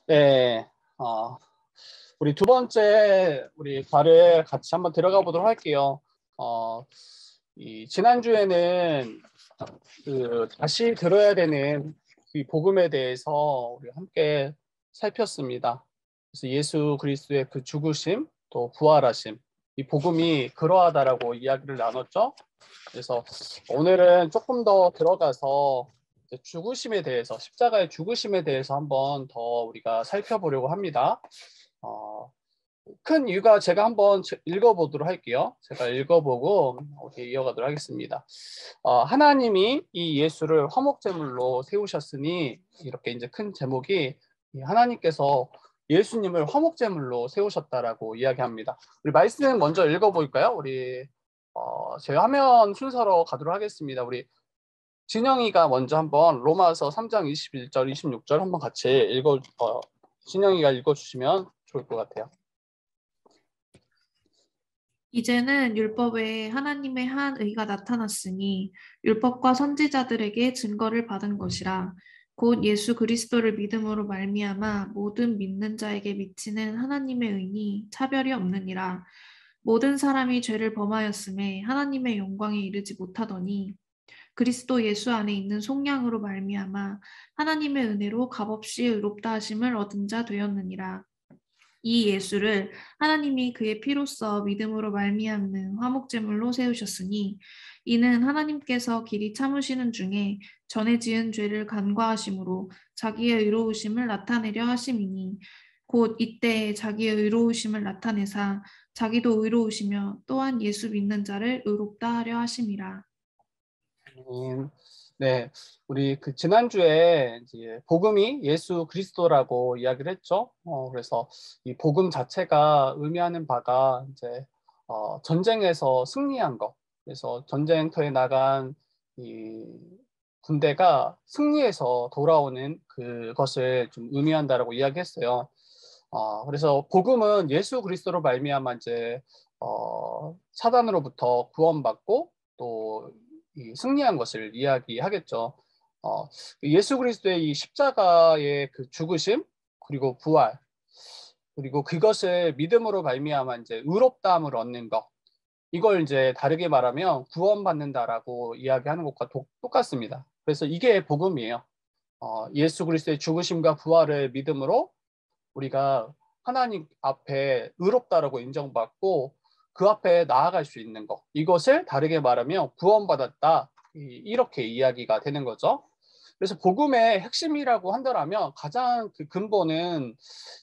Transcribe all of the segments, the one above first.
네, 우리 두 번째 우리 과를 같이 한번 들어가 보도록 할게요. 이 지난주에는 다시 들어야 되는 이 복음에 대해서 우리 함께 살폈습니다. 그래서 예수 그리스도의 그 죽으심, 또 부활하심, 이 복음이 그러하다라고 이야기를 나눴죠. 그래서 오늘은 조금 더 들어가서 죽으심에 대해서, 십자가의 죽으심에 대해서 한번 더 우리가 살펴보려고 합니다. 큰 이유가 제가 한번 읽어보도록 할게요. 제가 읽어보고 이어가도록 하겠습니다. 하나님이 이 예수를 화목제물로 세우셨으니, 이렇게 이제 큰 제목이 하나님께서 예수님을 화목제물로 세우셨다라고 이야기합니다. 우리 말씀 먼저 읽어볼까요? 우리 제 화면 순서로 가도록 하겠습니다. 우리 진영이가 먼저 한번 로마서 3장 21절, 26절 한번 같이 진영이가 읽어주시면 좋을 것 같아요. 이제는 율법에 하나님의 한 의가 나타났으니 율법과 선지자들에게 증거를 받은 것이라. 곧 예수 그리스도를 믿음으로 말미암아 모든 믿는 자에게 미치는 하나님의 의니 차별이 없느니라. 모든 사람이 죄를 범하였음에 하나님의 영광에 이르지 못하더니 그리스도 예수 안에 있는 속량으로 말미암아 하나님의 은혜로 값없이 의롭다 하심을 얻은 자 되었느니라. 이 예수를 하나님이 그의 피로써 믿음으로 말미암는 화목제물로 세우셨으니 이는 하나님께서 길이 참으시는 중에 전에 지은 죄를 간과하심으로 자기의 의로우심을 나타내려 하심이니 곧 이때에 자기의 의로우심을 나타내사 자기도 의로우시며 또한 예수 믿는 자를 의롭다 하려 하심이라. 네, 우리 그 지난주에 이제 복음이 예수 그리스도라고 이야기를 했죠. 그래서 이 복음 자체가 의미하는 바가 이제 전쟁에서 승리한 것. 그래서 전쟁터에 나간 이 군대가 승리해서 돌아오는 그것을 좀 의미한다라고 이야기했어요. 그래서 복음은 예수 그리스도로 말미암아 이제 사단으로부터 구원받고 또 이 승리한 것을 이야기하겠죠. 예수 그리스도의 이 십자가의 그 죽으심 그리고 부활 그리고 그것을 믿음으로 말미암아 이제 의롭다함을 얻는 것, 이걸 이제 다르게 말하면 구원받는다라고 이야기하는 것과 똑같습니다. 그래서 이게 복음이에요. 예수 그리스도의 죽으심과 부활을 믿음으로 우리가 하나님 앞에 의롭다라고 인정받고 그 앞에 나아갈 수 있는 것, 이것을 다르게 말하면 구원받았다, 이렇게 이야기가 되는 거죠. 그래서 복음의 핵심이라고 한다면 가장 그 근본은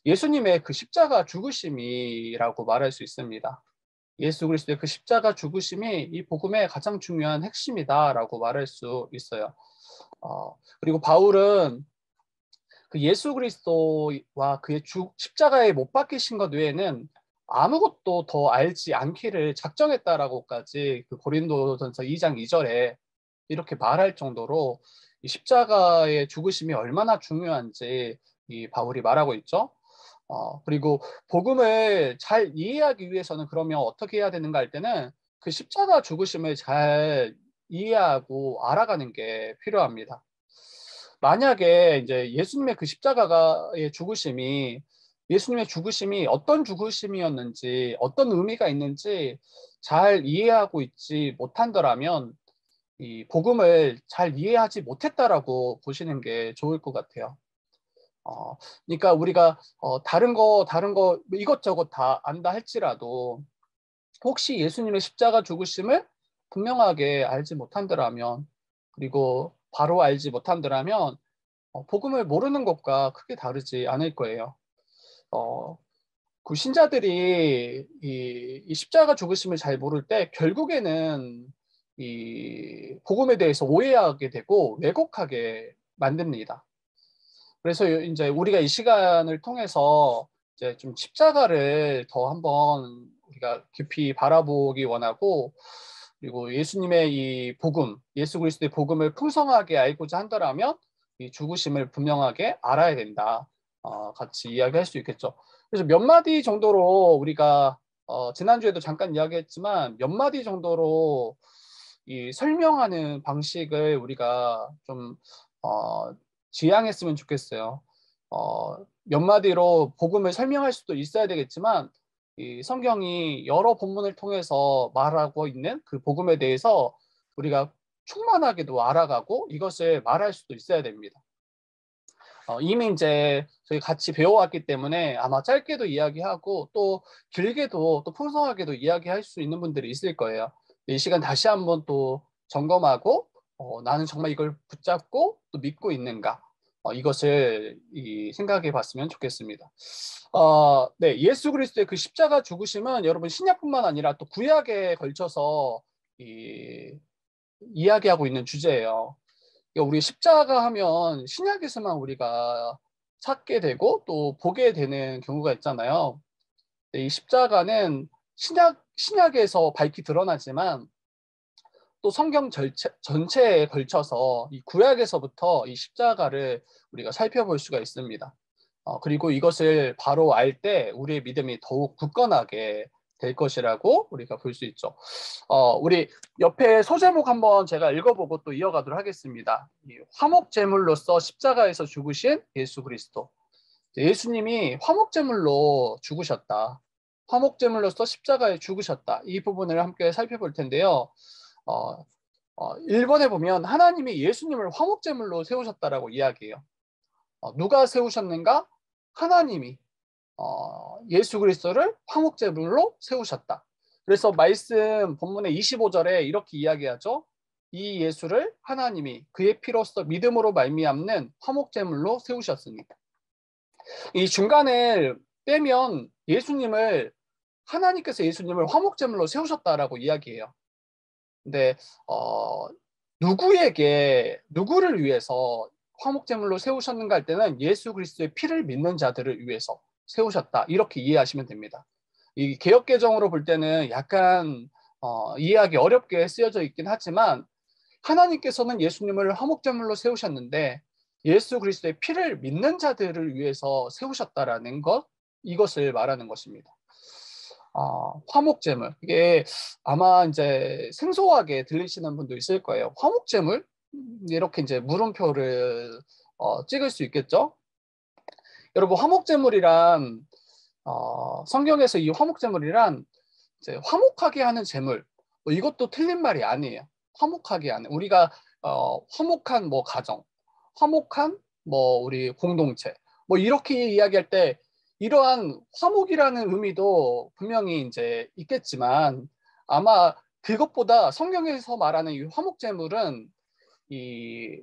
예수님의 그 십자가 죽으심이라고 말할 수 있습니다. 예수 그리스도의 그 십자가 죽으심이 이 복음의 가장 중요한 핵심이다라고 말할 수 있어요. 그리고 바울은 그 예수 그리스도와 그의 십자가에 못 박히신 것 외에는 아무것도 더 알지 않기를 작정했다라고까지 그 고린도전서 2장 2절에 이렇게 말할 정도로 이 십자가의 죽으심이 얼마나 중요한지 이 바울이 말하고 있죠. 그리고 복음을 잘 이해하기 위해서는 그러면 어떻게 해야 되는가 할 때는 그 십자가 죽으심을 잘 이해하고 알아가는 게 필요합니다. 만약에 이제 예수님의 그 십자가의 죽으심이, 예수님의 죽으심이 어떤 죽으심이었는지, 어떤 의미가 있는지 잘 이해하고 있지 못한다라면 이 복음을 잘 이해하지 못했다라고 보시는 게 좋을 것 같아요. 그러니까 우리가 다른 거 이것저것 다 안다 할지라도 혹시 예수님의 십자가 죽으심을 분명하게 알지 못한다라면, 그리고 바로 알지 못한다라면 복음을 모르는 것과 크게 다르지 않을 거예요. 그 신자들이 이 십자가 죽으심을 잘 모를 때 결국에는 이 복음에 대해서 오해하게 되고 왜곡하게 만듭니다. 그래서 이제 우리가 이 시간을 통해서 이제 좀 십자가를 더 한번 우리가 깊이 바라보기 원하고, 그리고 예수님의 이 복음, 예수 그리스도의 복음을 풍성하게 알고자 한다면 이 죽으심을 분명하게 알아야 된다. 같이 이야기할 수 있겠죠. 그래서 몇 마디 정도로 우리가 지난주에도 잠깐 이야기했지만 몇 마디 정도로 이 설명하는 방식을 우리가 좀 지향했으면 좋겠어요. 몇 마디로 복음을 설명할 수도 있어야 되겠지만 이 성경이 여러 본문을 통해서 말하고 있는 그 복음에 대해서 우리가 충만하게도 알아가고 이것을 말할 수도 있어야 됩니다. 이미 이제 저희 같이 배워왔기 때문에 아마 짧게도 이야기하고 또 길게도 또 풍성하게도 이야기할 수 있는 분들이 있을 거예요. 이 시간 다시 한번 또 점검하고 나는 정말 이걸 붙잡고 또 믿고 있는가 이것을 생각해 봤으면 좋겠습니다. 네, 예수 그리스도의 그 십자가 죽으심은 여러분 신약뿐만 아니라 또 구약에 걸쳐서 이야기하고 있는 주제예요. 우리 십자가 하면 신약에서만 우리가 찾게 되고 또 보게 되는 경우가 있잖아요. 이 십자가는 신약에서 밝히 드러나지만 또 성경 전체에 걸쳐서 이 구약에서부터 이 십자가를 우리가 살펴볼 수가 있습니다. 그리고 이것을 바로 알 때 우리의 믿음이 더욱 굳건하게 될 것이라고 우리가 볼 수 있죠. 우리 옆에 소제목 한번 제가 읽어보고 또 이어가도록 하겠습니다. 화목제물로서 십자가에서 죽으신 예수 그리스도. 예수님이 화목제물로 죽으셨다. 화목제물로서 십자가에 죽으셨다. 이 부분을 함께 살펴볼 텐데요. 1번에 보면 하나님이 예수님을 화목제물로 세우셨다라고 이야기해요. 누가 세우셨는가? 하나님이 예수 그리스도를 화목제물로 세우셨다. 그래서 말씀 본문의 25절에 이렇게 이야기하죠. 이 예수를 하나님이 그의 피로써 믿음으로 말미암는 화목제물로 세우셨습니다. 이 중간을 빼면 하나님께서 예수님을 화목제물로 세우셨다라고 이야기해요. 근데 누구를 위해서 화목제물로 세우셨는가 할 때는 예수 그리스도의 피를 믿는 자들을 위해서 세우셨다. 이렇게 이해하시면 됩니다. 이 개역개정으로 볼 때는 약간 이해하기 어렵게 쓰여져 있긴 하지만 하나님께서는 예수님을 화목제물로 세우셨는데 예수 그리스도의 피를 믿는 자들을 위해서 세우셨다라는 것, 이것을 말하는 것입니다. 화목제물, 이게 아마 이제 생소하게 들리시는 분도 있을 거예요. 화목제물? 이렇게 이제 물음표를 찍을 수 있겠죠? 여러분, 화목제물이란 성경에서 이 화목제물이란 이제 화목하게 하는 제물, 이것도 틀린 말이 아니에요. 화목하게 하는, 우리가 화목한 뭐 가정, 화목한 뭐 우리 공동체, 뭐 이렇게 이야기할 때 이러한 화목이라는 의미도 분명히 이제 있겠지만 아마 그것보다 성경에서 말하는 이 화목제물은 이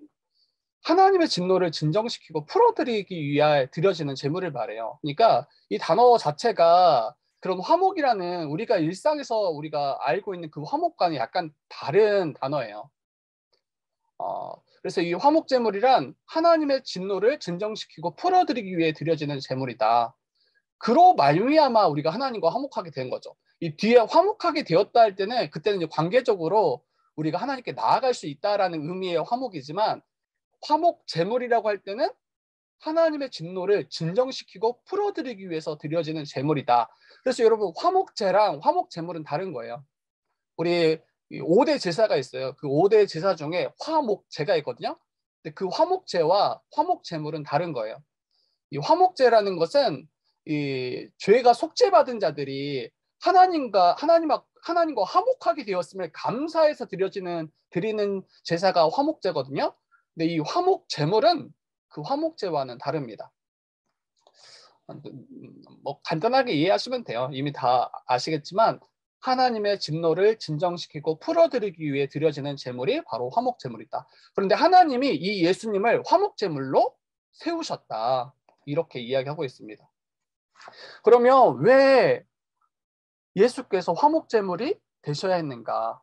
하나님의 진노를 진정시키고 풀어드리기 위하여 드려지는 제물을 말해요. 그러니까 이 단어 자체가 그런 화목이라는 우리가 일상에서 우리가 알고 있는 그 화목과는 약간 다른 단어예요. 그래서 이 화목제물이란 하나님의 진노를 진정시키고 풀어드리기 위해 드려지는 제물이다. 그로 말미암아 우리가 하나님과 화목하게 된 거죠. 이 뒤에 화목하게 되었다 할 때는 그때는 이제 관계적으로 우리가 하나님께 나아갈 수 있다라는 의미의 화목이지만 화목 제물이라고 할 때는 하나님의 진노를 진정시키고 풀어드리기 위해서 드려지는 제물이다. 그래서 여러분 화목제랑 화목제물은 다른 거예요. 우리 5대 제사가 있어요. 그 5대 제사 중에 화목제가 있거든요. 근데 그 화목제와 화목제물은 다른 거예요. 이 화목제라는 것은 이 죄가 속죄받은 자들이 하나님과 화목하게 되었음을 감사해서 드리는 제사가 화목제거든요. 근데 이 화목제물은 그 화목제와는 다릅니다. 뭐 간단하게 이해하시면 돼요. 이미 다 아시겠지만 하나님의 진노를 진정시키고 풀어드리기 위해 드려지는 제물이 바로 화목제물이다. 그런데 하나님이 이 예수님을 화목제물로 세우셨다. 이렇게 이야기하고 있습니다. 그러면 왜 예수께서 화목제물이 되셔야 했는가?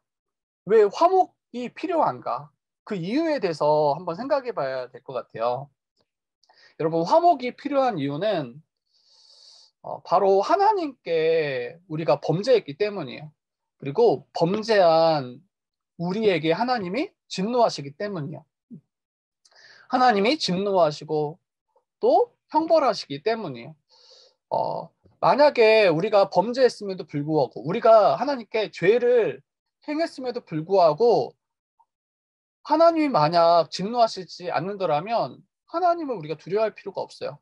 왜 화목이 필요한가? 그 이유에 대해서 한번 생각해 봐야 될 것 같아요. 여러분, 화목이 필요한 이유는 바로 하나님께 우리가 범죄했기 때문이에요. 그리고 범죄한 우리에게 하나님이 진노하시기 때문이에요. 하나님이 진노하시고 또 형벌하시기 때문이에요. 만약에 우리가 범죄했음에도 불구하고 우리가 하나님께 죄를 행했음에도 불구하고 하나님이 만약 진노하시지 않는다면 하나님을 우리가 두려워할 필요가 없어요.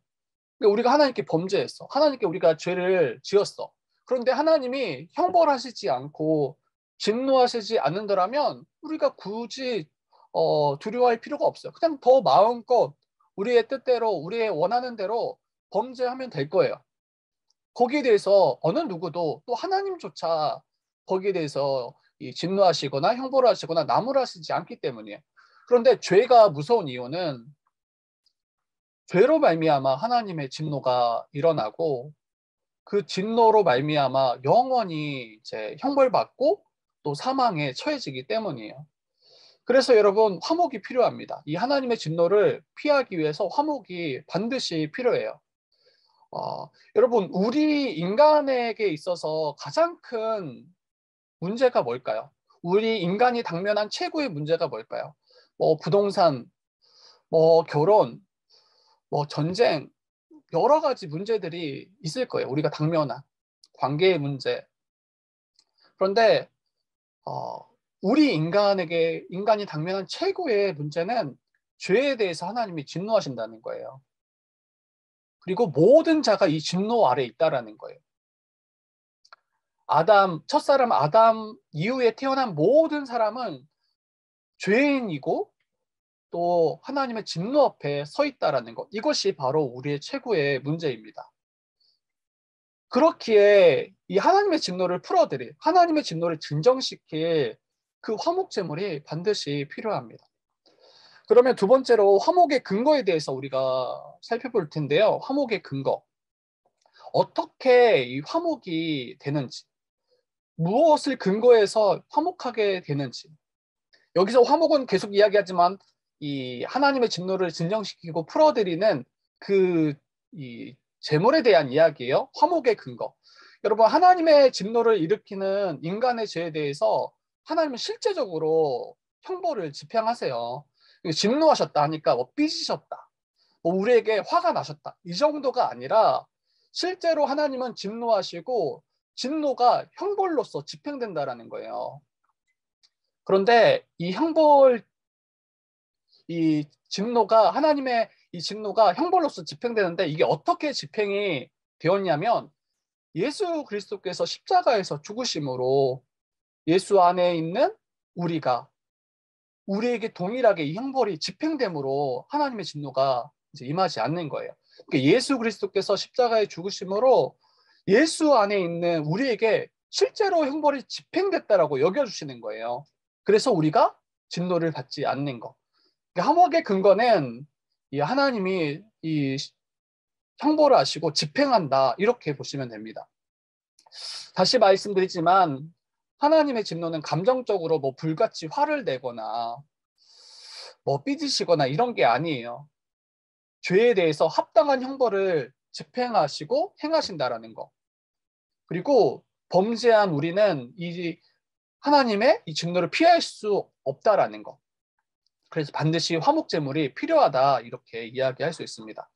그러니까 우리가 하나님께 범죄했어. 하나님께 우리가 죄를 지었어. 그런데 하나님이 형벌하시지 않고 진노하시지 않는다면 우리가 굳이 두려워할 필요가 없어요. 그냥 더 마음껏 우리의 뜻대로 우리의 원하는 대로 범죄하면 될 거예요. 거기에 대해서 어느 누구도 또 하나님조차 거기에 대해서 진노하시거나 형벌하시거나 나무라시지 않기 때문이에요. 그런데 죄가 무서운 이유는 죄로 말미암아 하나님의 진노가 일어나고 그 진노로 말미암아 영원히 이제 형벌받고 또 사망에 처해지기 때문이에요. 그래서 여러분 화목이 필요합니다. 이 하나님의 진노를 피하기 위해서 화목이 반드시 필요해요. 여러분 우리 인간에게 있어서 가장 큰 문제가 뭘까요? 우리 인간이 당면한 최고의 문제가 뭘까요? 뭐 부동산, 뭐 결혼, 뭐 전쟁, 여러 가지 문제들이 있을 거예요. 우리가 당면한 관계의 문제. 그런데 우리 인간이 당면한 최고의 문제는 죄에 대해서 하나님이 진노하신다는 거예요. 그리고 모든 자가 이 진노 아래 있다라는 거예요. 첫사람 아담 이후에 태어난 모든 사람은 죄인이고 또 하나님의 진노 앞에 서 있다라는 것. 이것이 바로 우리의 최고의 문제입니다. 그렇기에 이 하나님의 진노를 풀어드릴, 하나님의 진노를 진정시킬 그 화목 제물이 반드시 필요합니다. 그러면 두 번째로 화목의 근거에 대해서 우리가 살펴볼 텐데요. 화목의 근거. 어떻게 이 화목이 되는지, 무엇을 근거해서 화목하게 되는지. 여기서 화목은 계속 이야기하지만 이 하나님의 진노를 진정시키고 풀어드리는 이 제물에 대한 이야기예요. 화목의 근거. 여러분 하나님의 진노를 일으키는 인간의 죄에 대해서 하나님은 실제적으로 형벌을 집행하세요. 진노하셨다 하니까 뭐 삐지셨다, 뭐 우리에게 화가 나셨다 이 정도가 아니라 실제로 하나님은 진노하시고 진노가 형벌로서 집행된다라는 거예요. 그런데 하나님의 이 진노가 형벌로서 집행되는데 이게 어떻게 집행이 되었냐면 예수 그리스도께서 십자가에서 죽으심으로 예수 안에 있는 우리에게 동일하게 이 형벌이 집행됨으로 하나님의 진노가 이제 임하지 않는 거예요. 그러니까 예수 그리스도께서 십자가에 죽으심으로 예수 안에 있는 우리에게 실제로 형벌이 집행됐다라고 여겨주시는 거예요. 그래서 우리가 진노를 받지 않는 것. 그러니까 화목의 근거는 이 하나님이 이 형벌을 하시고 집행한다 이렇게 보시면 됩니다. 다시 말씀드리지만 하나님의 진노는 감정적으로 뭐 불같이 화를 내거나 뭐 삐지시거나 이런 게 아니에요. 죄에 대해서 합당한 형벌을 집행하시고 행하신다라는 거. 그리고 범죄한 우리는 이 하나님의 이 진노를 피할 수 없다라는 거. 그래서 반드시 화목 제물이 필요하다 이렇게 이야기할 수 있습니다.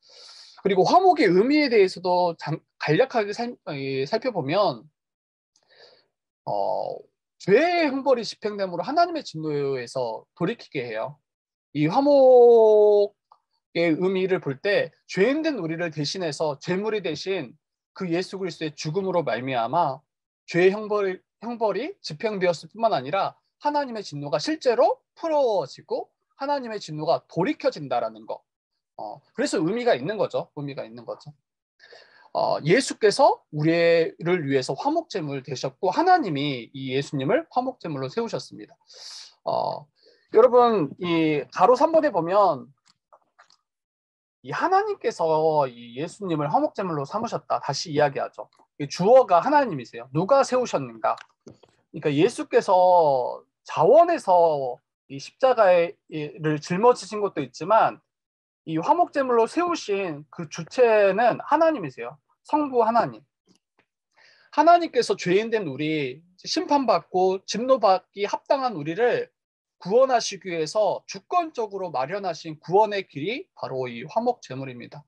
그리고 화목의 의미에 대해서도 간략하게 살펴보면 죄의 형벌이 집행됨으로 하나님의 진노에서 돌이키게 해요. 이 화목의 의미를 볼 때 죄인된 우리를 대신해서 죄물이 대신 그 예수 그리스도의 죽음으로 말미암아 죄의 형벌이 집행되었을 뿐만 아니라 하나님의 진노가 실제로 풀어지고 하나님의 진노가 돌이켜진다라는 거. 그래서 의미가 있는 거죠. 의미가 있는 거죠. 예수께서 우리를 위해서 화목제물 되셨고 하나님이 이 예수님을 화목제물로 세우셨습니다. 여러분 이 가로 3번에 보면 이 하나님께서 이 예수님을 화목제물로 삼으셨다 다시 이야기하죠. 주어가 하나님이세요. 누가 세우셨는가? 그러니까 예수께서 자원해서 이 십자가를 짊어지신 것도 있지만 이 화목제물로 세우신 그 주체는 하나님이세요. 성부 하나님. 하나님께서 죄인된 우리, 심판받고 진노받기 합당한 우리를 구원하시기 위해서 주권적으로 마련하신 구원의 길이 바로 이 화목제물입니다.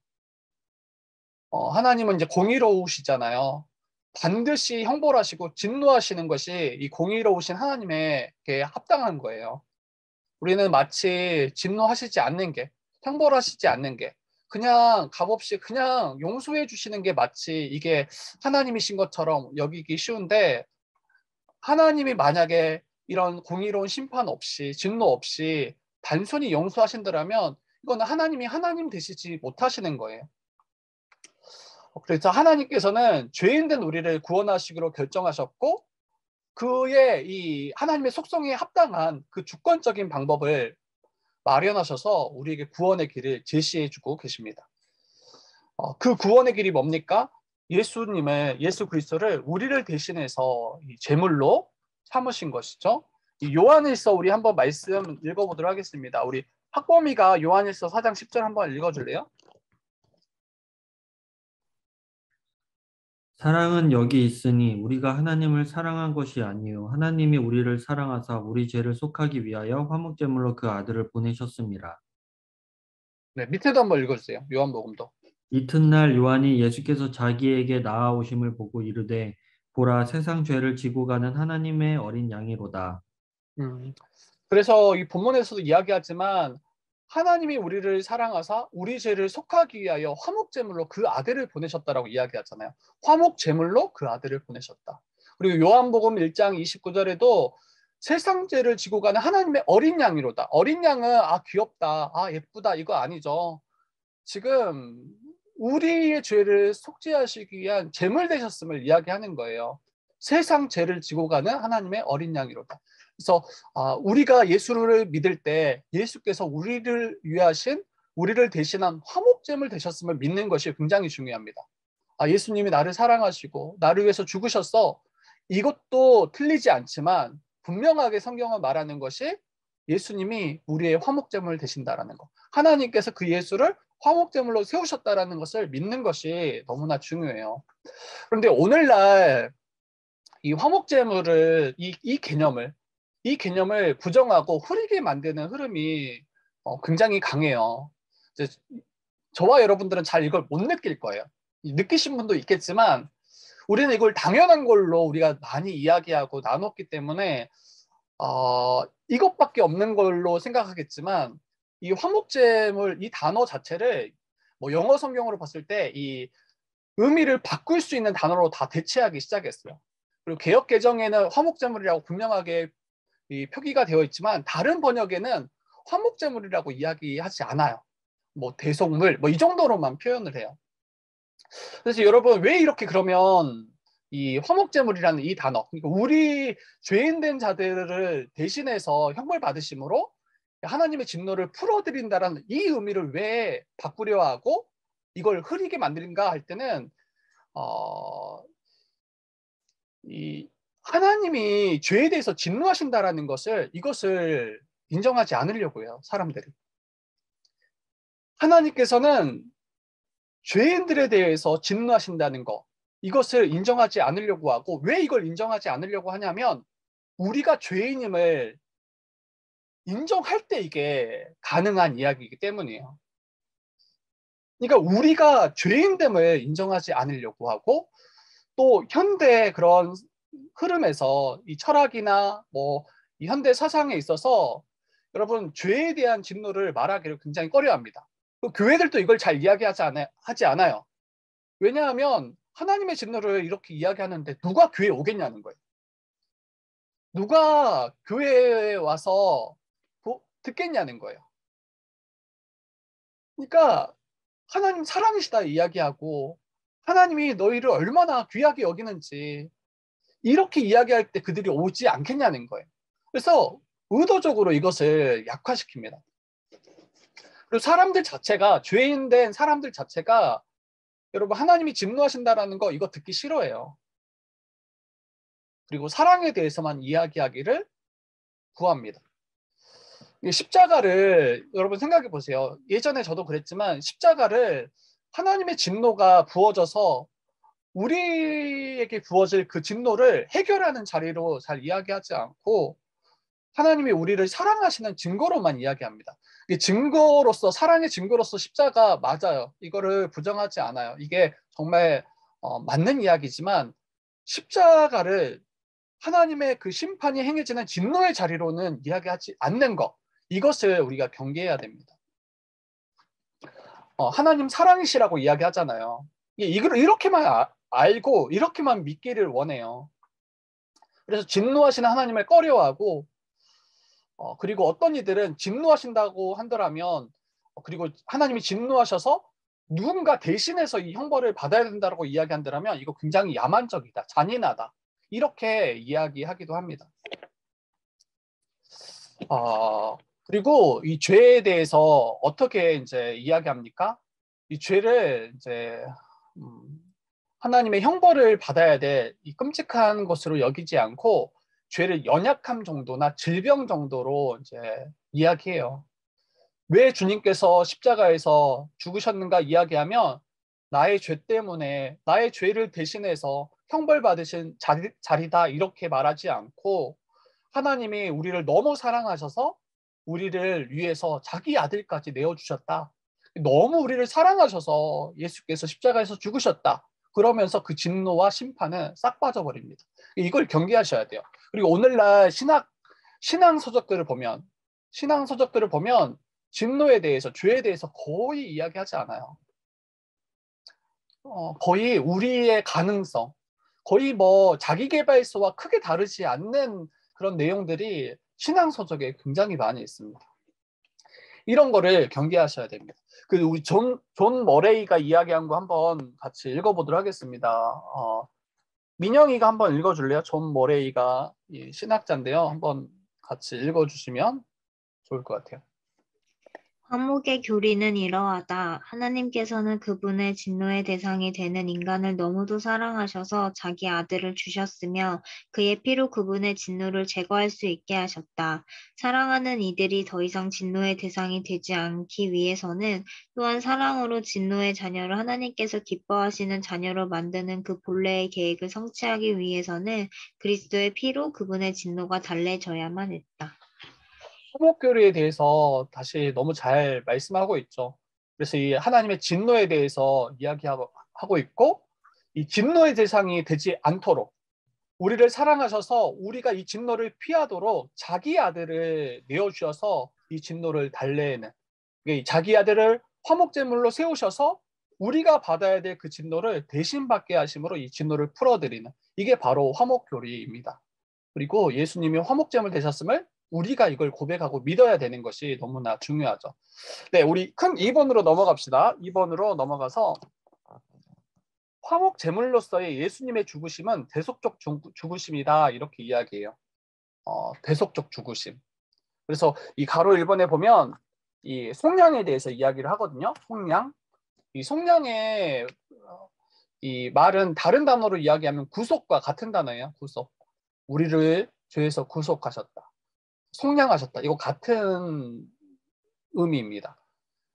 하나님은 이제 공의로우시잖아요. 반드시 형벌하시고 진노하시는 것이 이 공의로우신 하나님에게 합당한 거예요. 우리는 마치 진노하시지 않는 게, 형벌하시지 않는 게, 그냥 값없이 그냥 용서해 주시는 게 마치 이게 하나님이신 것처럼 여기기 쉬운데, 하나님이 만약에 이런 공의로운 심판 없이 진노 없이 단순히 용서하신다면 이거는 하나님이 하나님 되시지 못하시는 거예요. 그래서 하나님께서는 죄인된 우리를 구원하시기로 결정하셨고, 그의 이 하나님의 속성에 합당한 그 주권적인 방법을 마련하셔서 우리에게 구원의 길을 제시해주고 계십니다. 그 구원의 길이 뭡니까? 예수 그리스도를 우리를 대신해서 이 제물로 삼으신 것이죠. 이 요한일서 우리 한번 말씀 읽어보도록 하겠습니다. 우리 학범이가 요한일서 4장 10절 한번 읽어줄래요? 사랑은 여기 있으니 우리가 하나님을 사랑한 것이 아니요 하나님이 우리를 사랑하사 우리 죄를 속하기 위하여 화목제물로 그 아들을 보내셨습니다. 네, 밑에도 한번 읽어주세요. 요한복음도. 이튿날 요한이 예수께서 자기에게 나아오심을 보고 이르되 보라 세상 죄를 지고 가는 하나님의 어린 양이로다. 그래서 이 본문에서도 이야기하지만 하나님이 우리를 사랑하사 우리 죄를 속하기 위하여 화목제물로 그 아들을 보내셨다라고 이야기하잖아요. 화목제물로 그 아들을 보내셨다. 그리고 요한복음 1장 29절에도 세상 죄를 지고 가는 하나님의 어린 양이로다. 어린 양은 귀엽다, 예쁘다 이거 아니죠. 지금 우리의 죄를 속죄하시기 위한 제물 되셨음을 이야기하는 거예요. 세상 죄를 지고 가는 하나님의 어린 양이로다. 그래서 우리가 예수를 믿을 때 예수께서 우리를 위하신, 우리를 대신한 화목제물 되셨음을 믿는 것이 굉장히 중요합니다. 예수님이 나를 사랑하시고 나를 위해서 죽으셨어. 이것도 틀리지 않지만 분명하게 성경은 말하는 것이 예수님이 우리의 화목제물 되신다라는 거. 하나님께서 그 예수를 화목제물로 세우셨다라는 것을 믿는 것이 너무나 중요해요. 그런데 오늘날 이 화목제물을 이 개념을 부정하고 흐리게 만드는 흐름이 굉장히 강해요. 이제 저와 여러분들은 잘 이걸 못 느낄 거예요. 느끼신 분도 있겠지만 우리는 이걸 당연한 걸로 우리가 많이 이야기하고 나눴기 때문에 이것밖에 없는 걸로 생각하겠지만, 이 화목제물 이 단어 자체를 뭐 영어 성경으로 봤을 때 이 의미를 바꿀 수 있는 단어로 다 대체하기 시작했어요. 그리고 개역 개정에는 화목제물이라고 분명하게 이 표기가 되어 있지만 다른 번역에는 화목제물이라고 이야기하지 않아요. 뭐 대속물 뭐 이 정도로만 표현을 해요. 그래서 여러분 왜 이렇게 그러면 이 화목제물이라는 이 단어, 그러니까 우리 죄인된 자들을 대신해서 형벌 받으심으로 하나님의 진노를 풀어드린다라는 이 의미를 왜 바꾸려 하고 이걸 흐리게 만드는가 할 때는 이 하나님이 죄에 대해서 진노하신다라는 이것을 인정하지 않으려고 해요, 사람들이. 하나님께서는 죄인들에 대해서 진노하신다는 거, 이것을 인정하지 않으려고 하고, 왜 이걸 인정하지 않으려고 하냐면 우리가 죄인임을 인정할 때 이게 가능한 이야기이기 때문이에요. 그러니까 우리가 죄인됨을 인정하지 않으려고 하고, 또 현대 그런 흐름에서 이 철학이나 뭐 이 현대 사상에 있어서 여러분 죄에 대한 진노를 말하기를 굉장히 꺼려합니다. 교회들도 이걸 잘 하지 않아요. 왜냐하면 하나님의 진노를 이렇게 이야기하는데 누가 교회에 오겠냐는 거예요. 누가 교회에 와서 듣겠냐는 거예요. 그러니까 하나님 사랑이시다 이야기하고 하나님이 너희를 얼마나 귀하게 여기는지 이렇게 이야기할 때 그들이 오지 않겠냐는 거예요. 그래서 의도적으로 이것을 약화시킵니다. 그리고 사람들 자체가, 죄인된 사람들 자체가 여러분 하나님이 진노하신다라는 거 이거 듣기 싫어해요. 그리고 사랑에 대해서만 이야기하기를 구합니다. 십자가를 여러분 생각해 보세요. 예전에 저도 그랬지만 십자가를 하나님의 진노가 부어져서 우리에게 부어질 그 진노를 해결하는 자리로 잘 이야기하지 않고 하나님이 우리를 사랑하시는 증거로만 이야기합니다. 증거로서, 사랑의 증거로서 십자가 맞아요. 이거를 부정하지 않아요. 이게 정말 맞는 이야기지만 십자가를 하나님의 그 심판이 행해지는 진노의 자리로는 이야기하지 않는 것, 이것을 우리가 경계해야 됩니다. 하나님 사랑이시라고 이야기하잖아요. 이걸 이렇게만 알고 이렇게만 믿기를 원해요. 그래서 진노하시는 하나님을 꺼려하고 그리고 어떤 이들은 진노하신다고 한다면 그리고 하나님이 진노하셔서 누군가 대신해서 이 형벌을 받아야 된다고 이야기한다면 이거 굉장히 야만적이다, 잔인하다 이렇게 이야기하기도 합니다. 그리고 이 죄에 대해서 어떻게 이제 이야기합니까? 이 죄를 이제 하나님의 형벌을 받아야 될 이 끔찍한 것으로 여기지 않고 죄를 연약함 정도나 질병 정도로 이제 이야기해요. 왜 주님께서 십자가에서 죽으셨는가 이야기하면 나의 죄 때문에 나의 죄를 대신해서 형벌 받으신 자리다 이렇게 말하지 않고 하나님이 우리를 너무 사랑하셔서 우리를 위해서 자기 아들까지 내어주셨다. 너무 우리를 사랑하셔서 예수께서 십자가에서 죽으셨다. 그러면서 그 진노와 심판은 싹 빠져버립니다. 이걸 경계하셔야 돼요. 그리고 오늘날 신앙 서적들을 보면 진노에 대해서, 죄에 대해서 거의 이야기하지 않아요. 거의 우리의 가능성, 거의 뭐 자기계발서와 크게 다르지 않는 그런 내용들이 신앙 서적에 굉장히 많이 있습니다. 이런 거를 경계하셔야 됩니다. 우리 존 머레이가 이야기한 거 한번 같이 읽어보도록 하겠습니다. 민영이가 한번 읽어줄래요? 존 머레이가 신학자인데요. 한번 같이 읽어주시면 좋을 것 같아요. 화목의 교리는 이러하다. 하나님께서는 그분의 진노의 대상이 되는 인간을 너무도 사랑하셔서 자기 아들을 주셨으며 그의 피로 그분의 진노를 제거할 수 있게 하셨다. 사랑하는 이들이 더 이상 진노의 대상이 되지 않기 위해서는 또한 사랑으로 진노의 자녀를 하나님께서 기뻐하시는 자녀로 만드는 그 본래의 계획을 성취하기 위해서는 그리스도의 피로 그분의 진노가 달래져야만 했다. 화목교리에 대해서 다시 너무 잘 말씀하고 있죠. 그래서 이 하나님의 진노에 대해서 이야기하고 있고 이 진노의 대상이 되지 않도록 우리를 사랑하셔서 우리가 이 진노를 피하도록 자기 아들을 내어주셔서 이 진노를 달래는 자기 아들을 화목제물로 세우셔서 우리가 받아야 될 그 진노를 대신 받게 하심으로 이 진노를 풀어드리는 이게 바로 화목교리입니다. 그리고 예수님이 화목제물 되셨음을 우리가 이걸 고백하고 믿어야 되는 것이 너무나 중요하죠. 네, 우리 큰 2번으로 넘어갑시다. 2번으로 넘어가서 화목제물로서의 예수님의 죽으심은 대속적 죽으심이다 이렇게 이야기해요. 대속적 죽으심. 그래서 이 가로 1번에 보면 이 속량에 대해서 이야기를 하거든요. 속량. 이 속량의 이 말은 다른 단어로 이야기하면 구속과 같은 단어예요. 구속. 우리를 죄에서 구속하셨다. 속량하셨다. 이거 같은 의미입니다.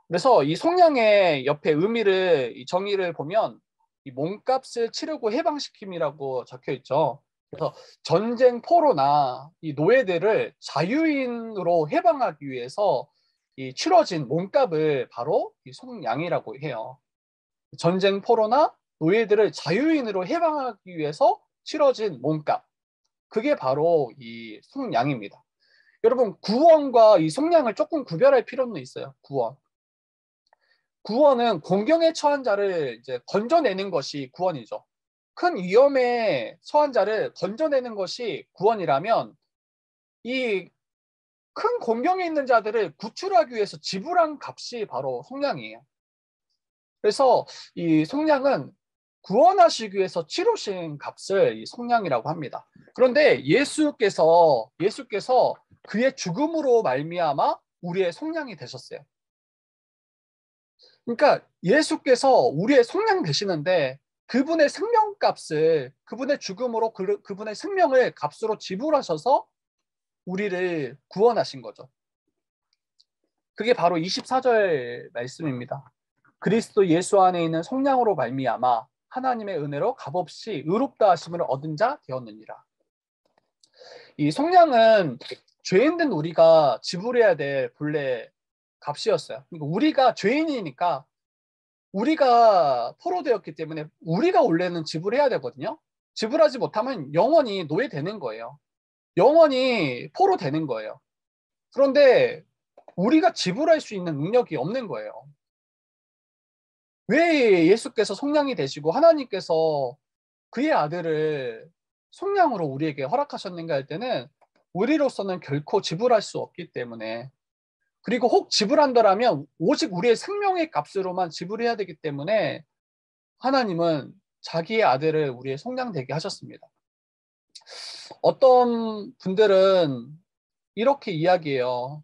그래서 이 속량의 옆에 의미를 이 정의를 보면 이 몸값을 치르고 해방시킴이라고 적혀 있죠. 그래서 전쟁 포로나 이 노예들을 자유인으로 해방하기 위해서 이 치러진 몸값을 바로 이 속량이라고 해요. 전쟁 포로나 노예들을 자유인으로 해방하기 위해서 치러진 몸값. 그게 바로 이 속량입니다. 여러분 구원과 이 속량을 조금 구별할 필요는 있어요. 구원은 공경에 처한 자를 이제 건져내는 것이 구원이죠. 큰 위험에 처한 자를 건져내는 것이 구원이라면 이 큰 공경에 있는 자들을 구출하기 위해서 지불한 값이 바로 속량이에요. 그래서 이 속량은 구원하시기 위해서 치르신 값을 이 속량이라고 합니다. 그런데 예수께서 그의 죽음으로 말미암아 우리의 속량이 되셨어요. 그러니까 예수께서 우리의 속량 되시는데 그분의 생명값을 그분의 죽음으로 그분의 생명을 값으로 지불하셔서 우리를 구원하신 거죠. 그게 바로 24절 말씀입니다. 그리스도 예수 안에 있는 속량으로 말미암아 하나님의 은혜로 값없이 의롭다 하심을 얻은 자 되었느니라. 이 속량은 죄인된 우리가 지불해야 될 본래 값이었어요. 그러니까 우리가 죄인이니까 우리가 포로되었기 때문에 우리가 원래는 지불해야 되거든요. 지불하지 못하면 영원히 노예되는 거예요. 영원히 포로되는 거예요. 그런데 우리가 지불할 수 있는 능력이 없는 거예요. 왜 예수께서 속량이 되시고 하나님께서 그의 아들을 속량으로 우리에게 허락하셨는가 할 때는 우리로서는 결코 지불할 수 없기 때문에, 그리고 혹 지불한다라면 오직 우리의 생명의 값으로만 지불해야 되기 때문에 하나님은 자기의 아들을 우리의 속량되게 하셨습니다. 어떤 분들은 이렇게 이야기해요.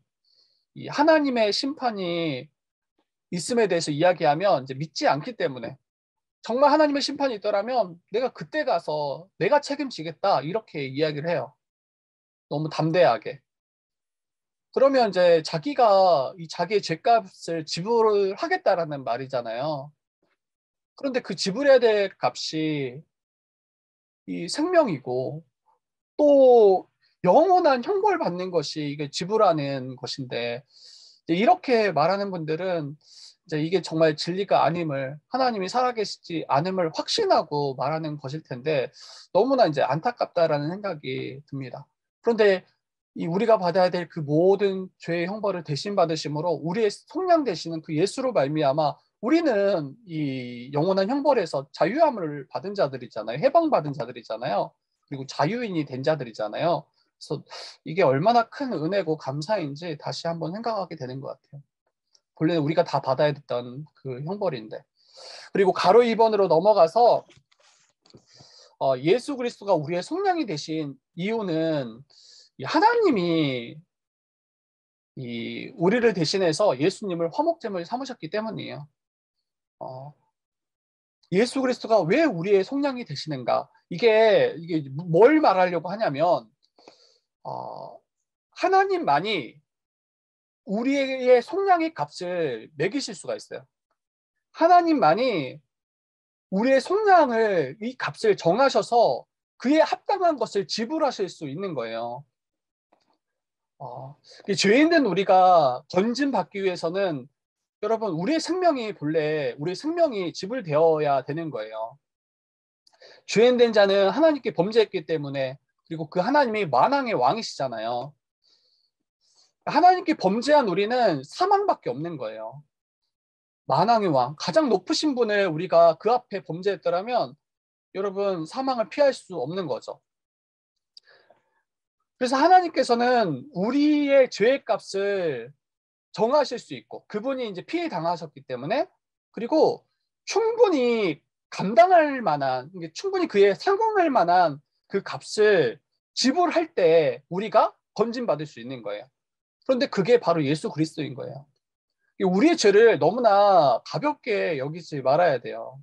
이 하나님의 심판이 있음에 대해서 이야기하면 이제 믿지 않기 때문에, 정말 하나님의 심판이 있더라면 내가 그때 가서 내가 책임지겠다 이렇게 이야기를 해요. 너무 담대하게. 그러면 이제 자기가 이 자기의 죄값을 지불을 하겠다라는 말이잖아요. 그런데 그 지불해야 될 값이 이 생명이고 또 영원한 형벌 받는 것이 이게 지불하는 것인데, 이제 이렇게 말하는 분들은 이제 이게 정말 진리가 아님을, 하나님이 살아계시지 않음을 확신하고 말하는 것일 텐데 너무나 이제 안타깝다라는 생각이 듭니다. 그런데 이 우리가 받아야 될 그 모든 죄의 형벌을 대신 받으심으로 우리의 속량 되시는 그 예수로 말미암아 우리는 이 영원한 형벌에서 자유함을 받은 자들이잖아요. 해방받은 자들이잖아요. 그리고 자유인이 된 자들이잖아요. 그래서 이게 얼마나 큰 은혜고 감사인지 다시 한번 생각하게 되는 것 같아요. 본래 우리가 다 받아야 됐던 그 형벌인데. 그리고 가로 2번으로 넘어가서 예수 그리스도가 우리의 속량이 되신 이유는 하나님이 이 우리를 대신해서 예수님을 화목제물 삼으셨기 때문이에요. 예수 그리스도가 왜 우리의 속량이 되시는가? 이게 뭘 말하려고 하냐면 하나님만이 우리의 속량의 값을 매기실 수가 있어요. 하나님만이 우리의 속량을, 이 값을 정하셔서 그에 합당한 것을 지불하실 수 있는 거예요. 죄인된 우리가 건진받기 위해서는 여러분 우리의 생명이 본래 우리의 생명이 지불되어야 되는 거예요. 죄인된 자는 하나님께 범죄했기 때문에, 그리고 그 하나님이 만왕의 왕이시잖아요. 하나님께 범죄한 우리는 사망밖에 없는 거예요. 만왕의 왕, 가장 높으신 분을 우리가 그 앞에 범죄했더라면 여러분 사망을 피할 수 없는 거죠. 그래서 하나님께서는 우리의 죄의 값을 정하실 수 있고, 그분이 이제 피해 당하셨기 때문에, 그리고 충분히 감당할 만한, 충분히 그에 상응할 만한 그 값을 지불할 때 우리가 건진받을 수 있는 거예요. 그런데 그게 바로 예수 그리스도인 거예요. 우리의 죄를 너무나 가볍게 여기지 말아야 돼요.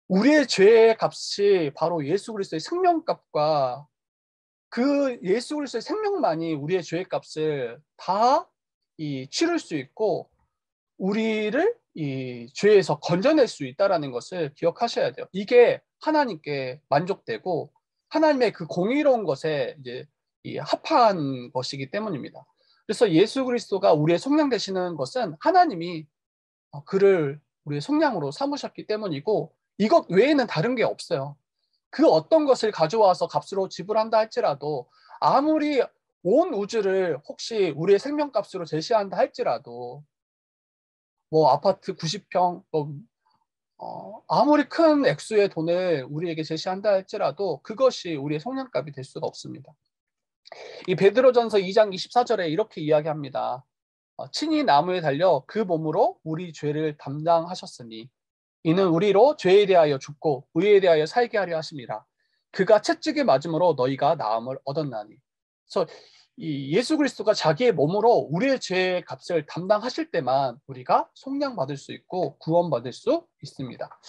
우리의 죄의 값이 바로 예수 그리스도의 생명값과 그 예수 그리스도의 생명만이 우리의 죄의 값을 다 치를 수 있고 우리를 이 죄에서 건져낼 수 있다는 것을 기억하셔야 돼요. 이게 하나님께 만족되고 하나님의 그 공의로운 것에 이제 합한 것이기 때문입니다. 그래서 예수 그리스도가 우리의 속량 되시는 것은 하나님이 그를 우리의 속량으로 삼으셨기 때문이고, 이것 외에는 다른 게 없어요. 그 어떤 것을 가져와서 값으로 지불한다 할지라도, 아무리 온 우주를 혹시 우리의 생명값으로 제시한다 할지라도, 뭐 아파트 90평, 아무리 큰 액수의 돈을 우리에게 제시한다 할지라도 그것이 우리의 속량값이 될 수가 없습니다. 이 베드로전서 2장 24절에 이렇게 이야기합니다. 친히 나무에 달려 그 몸으로 우리 죄를 담당하셨으니 이는 우리로 죄에 대하여 죽고 의에 대하여 살게 하려 하심이라. 그가 채찍에 맞음으로 너희가 나음을 얻었나니. 그래서 이 예수 그리스도가 자기의 몸으로 우리의 죄의 값을 담당하실 때만 우리가 속량받을 수 있고 구원받을 수 있습니다.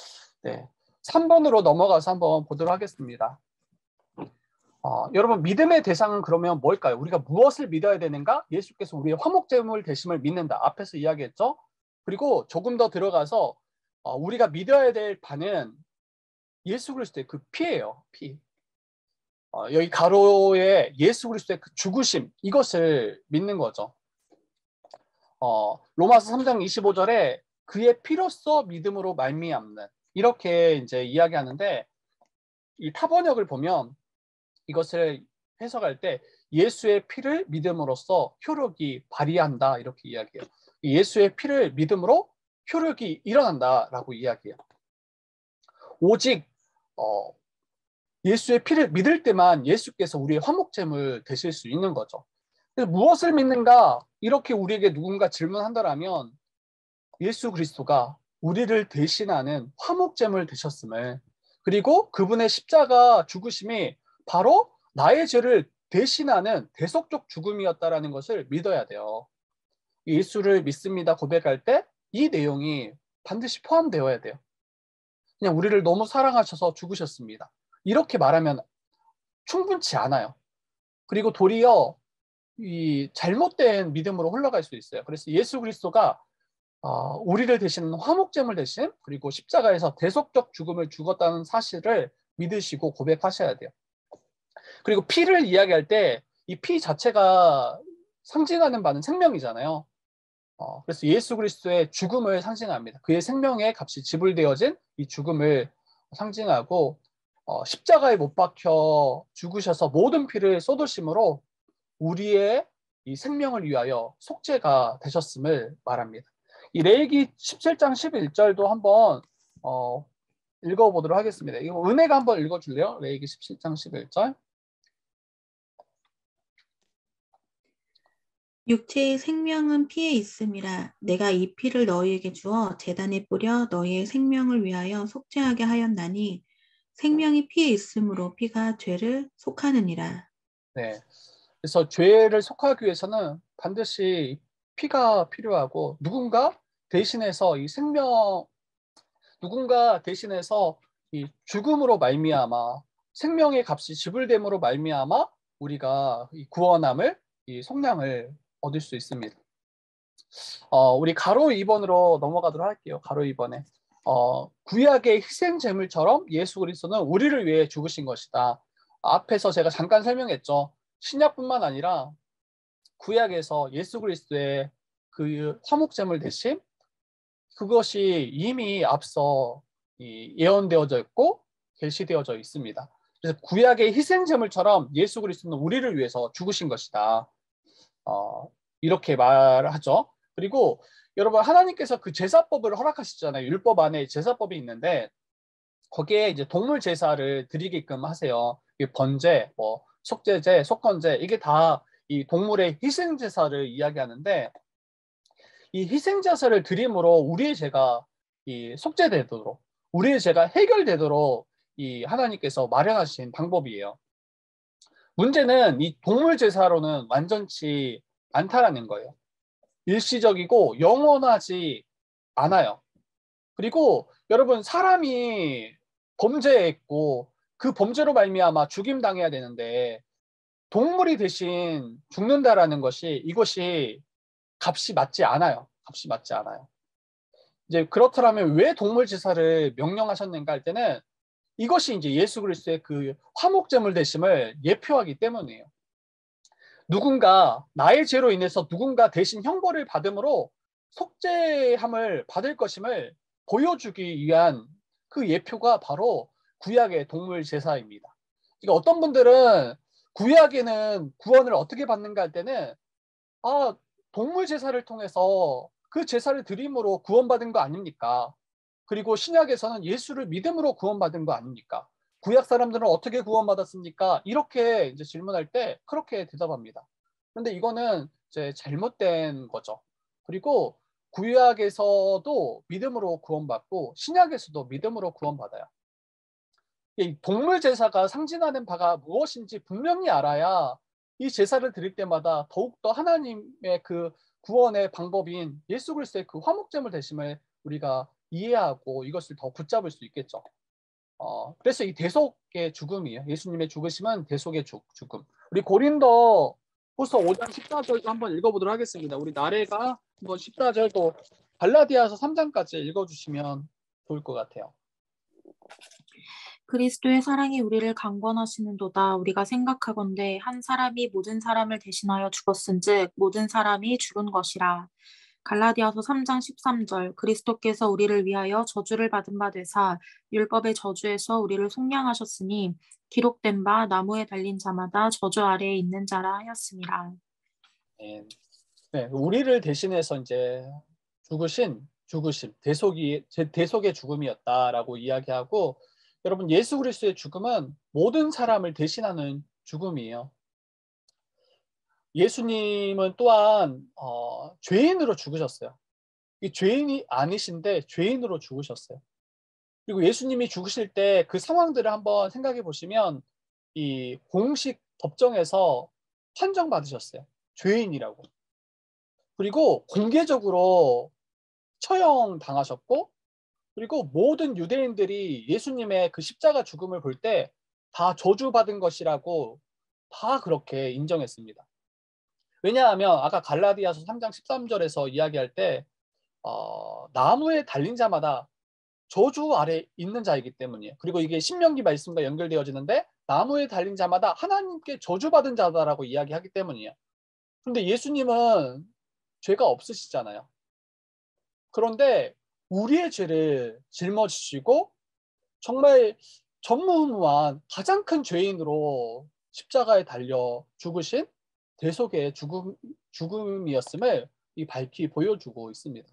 네, 3번으로 넘어가서 한번 보도록 하겠습니다. 여러분 믿음의 대상은 그러면 뭘까요? 우리가 무엇을 믿어야 되는가? 예수께서 우리의 화목제물 되심을 믿는다. 앞에서 이야기했죠. 그리고 조금 더 들어가서 우리가 믿어야 될 바는 예수 그리스도의 그 피예요. 피. 여기 가로에 예수 그리스도의 그 죽으심, 이것을 믿는 거죠. 로마서 3장 25절에 그의 피로써 믿음으로 말미암는, 이렇게 이제 이야기하는데, 이 타번역을 보면 이것을 해석할 때 예수의 피를 믿음으로써 효력이 발휘한다, 이렇게 이야기해요. 예수의 피를 믿음으로 효력이 일어난다라고 이야기해요. 오직 예수의 피를 믿을 때만 예수께서 우리의 화목제물 되실 수 있는 거죠. 그래서 무엇을 믿는가? 이렇게 우리에게 누군가 질문한다라면 예수 그리스도가 우리를 대신하는 화목제물 되셨음을, 그리고 그분의 십자가 죽으심이 바로 나의 죄를 대신하는 대속적 죽음이었다라는 것을 믿어야 돼요. 예수를 믿습니다 고백할 때 이 내용이 반드시 포함되어야 돼요. 그냥 우리를 너무 사랑하셔서 죽으셨습니다, 이렇게 말하면 충분치 않아요. 그리고 도리어 이 잘못된 믿음으로 흘러갈 수 있어요. 그래서 예수 그리스도가 우리를 대신하는 화목제물 대신, 그리고 십자가에서 대속적 죽음을 죽었다는 사실을 믿으시고 고백하셔야 돼요. 그리고 피를 이야기할 때 이 피 자체가 상징하는 바는 생명이잖아요. 그래서 예수 그리스도의 죽음을 상징합니다. 그의 생명의 값이 지불되어진 이 죽음을 상징하고, 십자가에 못 박혀 죽으셔서 모든 피를 쏟으심으로 우리의 이 생명을 위하여 속죄가 되셨음을 말합니다. 이 레위기 17장 11절도 한번 읽어보도록 하겠습니다. 이거 은혜가 한번 읽어줄래요? 레위기 17장 11절. 육체의 생명은 피에 있음이라. 내가 이 피를 너희에게 주어 제단에 뿌려 너희의 생명을 위하여 속죄하게 하였나니 생명이 피에 있으므로 피가 죄를 속하느니라. 네. 그래서 죄를 속하기 위해서는 반드시 피가 필요하고, 누군가 대신해서 이 죽음으로 말미암아 생명의 값이 지불됨으로 말미암아 우리가 이 구원함을, 이 속량을 얻을 수 있습니다. 우리 가로 2번으로 넘어가도록 할게요. 가로 2번에 구약의 희생 제물처럼 예수 그리스도는 우리를 위해 죽으신 것이다. 앞에서 제가 잠깐 설명했죠. 신약뿐만 아니라 구약에서 예수 그리스도의 그 화목제물 대신, 그것이 이미 앞서 예언되어져 있고 계시되어져 있습니다. 그래서 구약의 희생제물처럼 예수 그리스도는 우리를 위해서 죽으신 것이다. 이렇게 말하죠. 그리고 여러분, 하나님께서 그 제사법을 허락하시잖아요. 율법 안에 제사법이 있는데 거기에 이제 동물 제사를 드리게끔 하세요. 번제, 속죄제, 속건제, 이게 다 이 동물의 희생 제사를 이야기하는데, 이 희생 제사를 드림으로 우리의 죄가 이 속죄되도록, 우리의 죄가 해결되도록 이 하나님께서 마련하신 방법이에요. 문제는 이 동물 제사로는 완전치 않다라는 거예요. 일시적이고 영원하지 않아요. 그리고 여러분, 사람이 범죄했고 그 범죄로 말미암아 죽임 당해야 되는데 동물이 대신 죽는다라는 것이, 이것이 값이 맞지 않아요. 값이 맞지 않아요. 이제 그렇다면 왜 동물 제사를 명령하셨는가 할 때는 이것이 이제 예수 그리스도의 그 화목제물 되심을 예표하기 때문이에요. 누군가 나의 죄로 인해서 누군가 대신 형벌을 받음으로 속죄함을 받을 것임을 보여주기 위한 그 예표가 바로 구약의 동물 제사입니다. 그러니까 어떤 분들은 구약에는 구원을 어떻게 받는가 할 때는 동물 제사를 통해서 그 제사를 드림으로 구원받은 거 아닙니까? 그리고 신약에서는 예수를 믿음으로 구원받은 거 아닙니까? 구약 사람들은 어떻게 구원받았습니까? 이렇게 이제 질문할 때 그렇게 대답합니다. 그런데 이거는 이제 잘못된 거죠. 그리고 구약에서도 믿음으로 구원받고 신약에서도 믿음으로 구원받아요. 이 동물 제사가 상징하는 바가 무엇인지 분명히 알아야 이 제사를 드릴 때마다 더욱더 하나님의 그 구원의 방법인 예수 그리스도의 그 화목제물 되심을 우리가 이해하고 이것을 더 붙잡을 수 있겠죠. 그래서 이 대속의 죽음이에요. 예수님의 죽으심은 대속의 죽음. 우리 고린도후서 5장 14절도 한번 읽어보도록 하겠습니다. 우리 나래가 한번 14절도 갈라디아서 3장까지 읽어주시면 좋을 것 같아요. 그리스도의 사랑이 우리를 강권하시는도다. 우리가 생각하건대 한 사람이 모든 사람을 대신하여 죽었은즉 모든 사람이 죽은 것이라. 갈라디아서 3장 13절. 그리스도께서 우리를 위하여 저주를 받은 바 되사 율법의 저주에서 우리를 속량하셨으니 기록된 바 나무에 달린 자마다 저주 아래에 있는 자라 하였습니다. 네, 우리를 대신해서 이제 죽으신 죽으심, 대속의 죽음이었다라고 이야기하고, 여러분 예수 그리스도의 죽음은 모든 사람을 대신하는 죽음이에요. 예수님은 또한 죄인으로 죽으셨어요. 이 죄인이 아니신데 죄인으로 죽으셨어요. 그리고 예수님이 죽으실 때 그 상황들을 한번 생각해 보시면 이 공식 법정에서 판정받으셨어요. 죄인이라고. 그리고 공개적으로 처형 당하셨고, 그리고 모든 유대인들이 예수님의 그 십자가 죽음을 볼 때 다 저주받은 것이라고 다 그렇게 인정했습니다. 왜냐하면 아까 갈라디아서 3장 13절에서 이야기할 때 나무에 달린 자마다 저주 아래 있는 자이기 때문이에요. 그리고 이게 신명기 말씀과 연결되어지는데 나무에 달린 자마다 하나님께 저주받은 자다라고 이야기하기 때문이에요. 그런데 예수님은 죄가 없으시잖아요. 그런데 우리의 죄를 짊어지시고 정말 전무후무한 가장 큰 죄인으로 십자가에 달려 죽으신 대속의 죽음이었음을 밝히 보여주고 있습니다.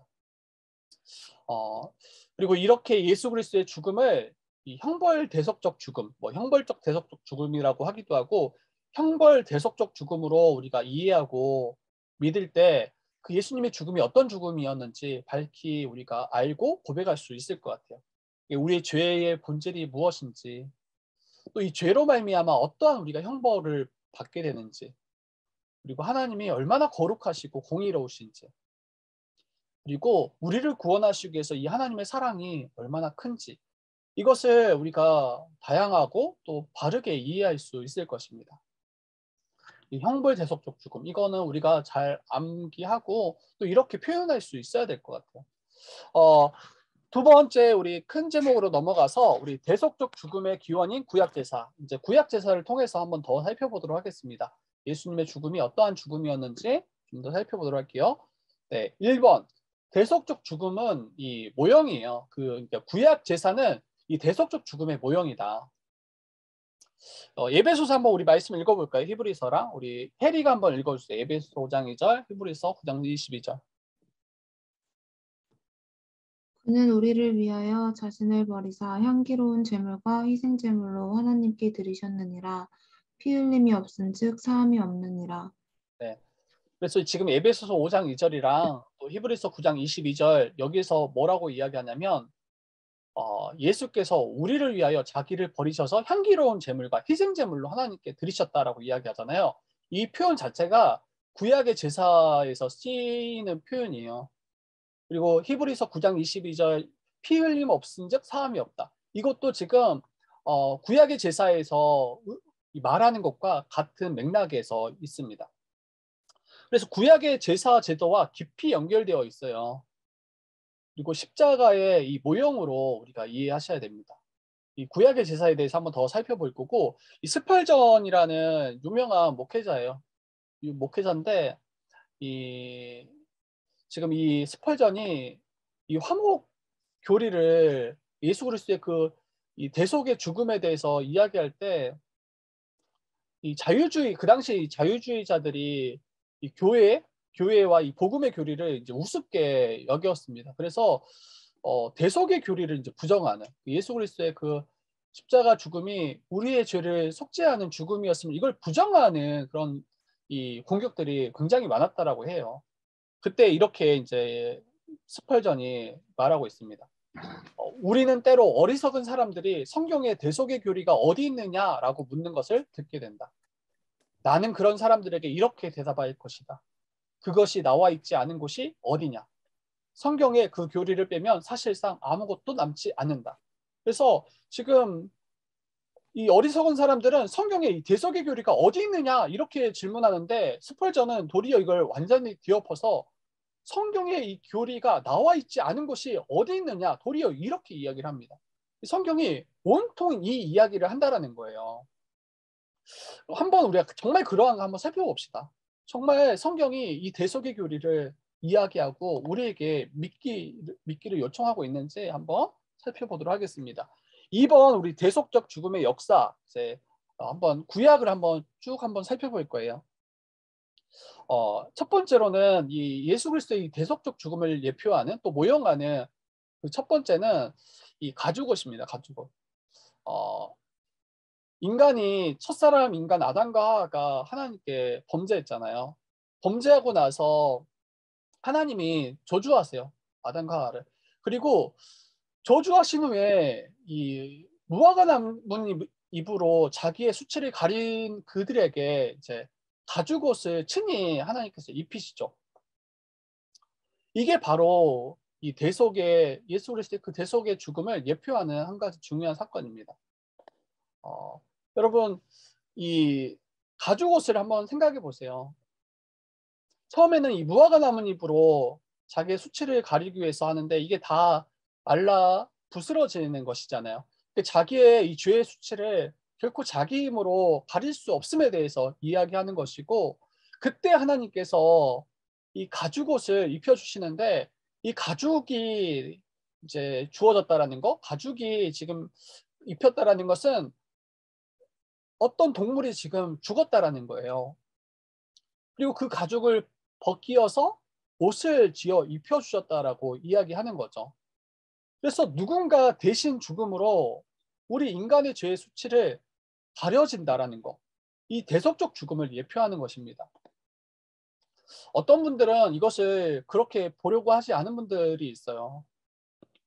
그리고 이렇게 예수 그리스도의 죽음을 이 형벌 대속적 죽음, 형벌적 대속적 죽음이라고 하기도 하고, 형벌 대속적 죽음으로 우리가 이해하고 믿을 때 그 예수님의 죽음이 어떤 죽음이었는지 밝히 우리가 알고 고백할 수 있을 것 같아요. 우리의 죄의 본질이 무엇인지, 또 이 죄로 말미암아 어떠한 우리가 형벌을 받게 되는지, 그리고 하나님이 얼마나 거룩하시고 공의로우신지, 그리고 우리를 구원하시기 위해서 이 하나님의 사랑이 얼마나 큰지, 이것을 우리가 다양하고 또 바르게 이해할 수 있을 것입니다. 이 형벌 대속적 죽음, 이거는 우리가 잘 암기하고 또 이렇게 표현할 수 있어야 될 것 같아요. 두 번째 우리 큰 제목으로 넘어가서 우리 대속적 죽음의 기원인 구약제사, 이제 구약제사를 통해서 한번 더 살펴보도록 하겠습니다. 예수님의 죽음이 어떠한 죽음이었는지 좀 더 살펴보도록 할게요. 네, 1번 대속적 죽음은 이 모형이에요. 그러니까 구약제사는 이 대속적 죽음의 모형이다. 에베소서 한번 우리 말씀 읽어볼까요? 히브리서랑 우리 해리가 한번 읽어주세요. 에베소 5장 2절, 히브리서 9장 22절. 그는 우리를 위하여 자신을 버리사 향기로운 제물과 희생 제물로 하나님께 드리셨느니라. 피 흘림이 없은즉 사함이 없느니라. 네. 그래서 지금 에베소서 5장 2절이랑 또 히브리서 9장 22절 여기서 뭐라고 이야기하냐면 예수께서 우리를 위하여 자기를 버리셔서 향기로운 제물과 희생 제물로 하나님께 드리셨다라고 이야기하잖아요. 이 표현 자체가 구약의 제사에서 쓰이는 표현이에요. 그리고 히브리서 9장 22절 피 흘림 없은즉 사함이 없다. 이것도 지금 구약의 제사에서 말하는 것과 같은 맥락에서 있습니다. 그래서 구약의 제사 제도와 깊이 연결되어 있어요. 그리고 십자가의 이 모형으로 우리가 이해하셔야 됩니다. 이 구약의 제사에 대해서 한번 더 살펴볼 거고, 이 스펄전이라는 유명한 목회자예요. 이 목회자인데 지금 이 스펄전이 이 화목 교리를 예수 그리스도의 이 대속의 죽음에 대해서 이야기할 때 이 그 당시 자유주의자들이 이 교회와 이 복음의 교리를 이제 우습게 여겼습니다. 그래서 대속의 교리를 이제 부정하는, 예수 그리스도의 그 십자가 죽음이 우리의 죄를 속죄하는 죽음이었으면 이걸 부정하는 그런 이 공격들이 굉장히 많았다라고 해요. 그때 이렇게 이제 스펄전이 말하고 있습니다. 우리는 때로 어리석은 사람들이 성경의 대속의 교리가 어디 있느냐라고 묻는 것을 듣게 된다. 나는 그런 사람들에게 이렇게 대답할 것이다. 그것이 나와 있지 않은 곳이 어디냐? 성경에 그 교리를 빼면 사실상 아무것도 남지 않는다. 그래서 지금 이 어리석은 사람들은 성경에 이 대속의 교리가 어디 있느냐 이렇게 질문하는데, 스펄전은 도리어 이걸 완전히 뒤엎어서 성경에 이 교리가 나와 있지 않은 것이 어디 있느냐, 도리어 이렇게 이야기를 합니다. 성경이 온통 이 이야기를 한다라는 거예요. 한번 우리가 정말 그러한 거 한번 살펴봅시다. 정말 성경이 이 대속의 교리를 이야기하고 우리에게 믿기를 요청하고 있는지 한번 살펴보도록 하겠습니다. 2번 우리 대속적 죽음의 역사, 이제 한번 구약을 한번 쭉 한번 살펴볼 거예요. 첫 번째로는 이 예수 그리스도의 이 대속적 죽음을 예표하는 또 모형하는 그 첫 번째는 이 가죽옷입니다. 가죽옷. 인간이 첫사람 인간 아담과 하와가 하나님께 범죄했잖아요. 범죄하고 나서 하나님이 저주하세요. 아담과 하와를. 그리고 저주하신 후에 이 무화과 나무 잎으로 자기의 수치를 가린 그들에게 이제 가죽옷을 친히 하나님께서 입히시죠. 이게 바로 이 대속의 예수 그리스도의 그 대속의 죽음을 예표하는 한 가지 중요한 사건입니다. 여러분 이 가죽옷을 한번 생각해 보세요. 처음에는 이 무화과 나뭇잎으로 자기의 수치를 가리기 위해서 하는데 이게 다 말라 부스러지는 것이잖아요. 자기의 이 죄의 수치를 결코 자기 힘으로 가릴 수 없음에 대해서 이야기하는 것이고, 그때 하나님께서 이 가죽옷을 입혀주시는데 이 가죽이 이제 주어졌다라는 거, 가죽이 지금 입혔다라는 것은 어떤 동물이 지금 죽었다라는 거예요. 그리고 그 가죽을 벗기어서 옷을 지어 입혀주셨다라고 이야기하는 거죠. 그래서 누군가 대신 죽음으로 우리 인간의 죄의 수치를 가려진다라는 거, 이 대속적 죽음을 예표하는 것입니다. 어떤 분들은 이것을 그렇게 보려고 하지 않은 분들이 있어요.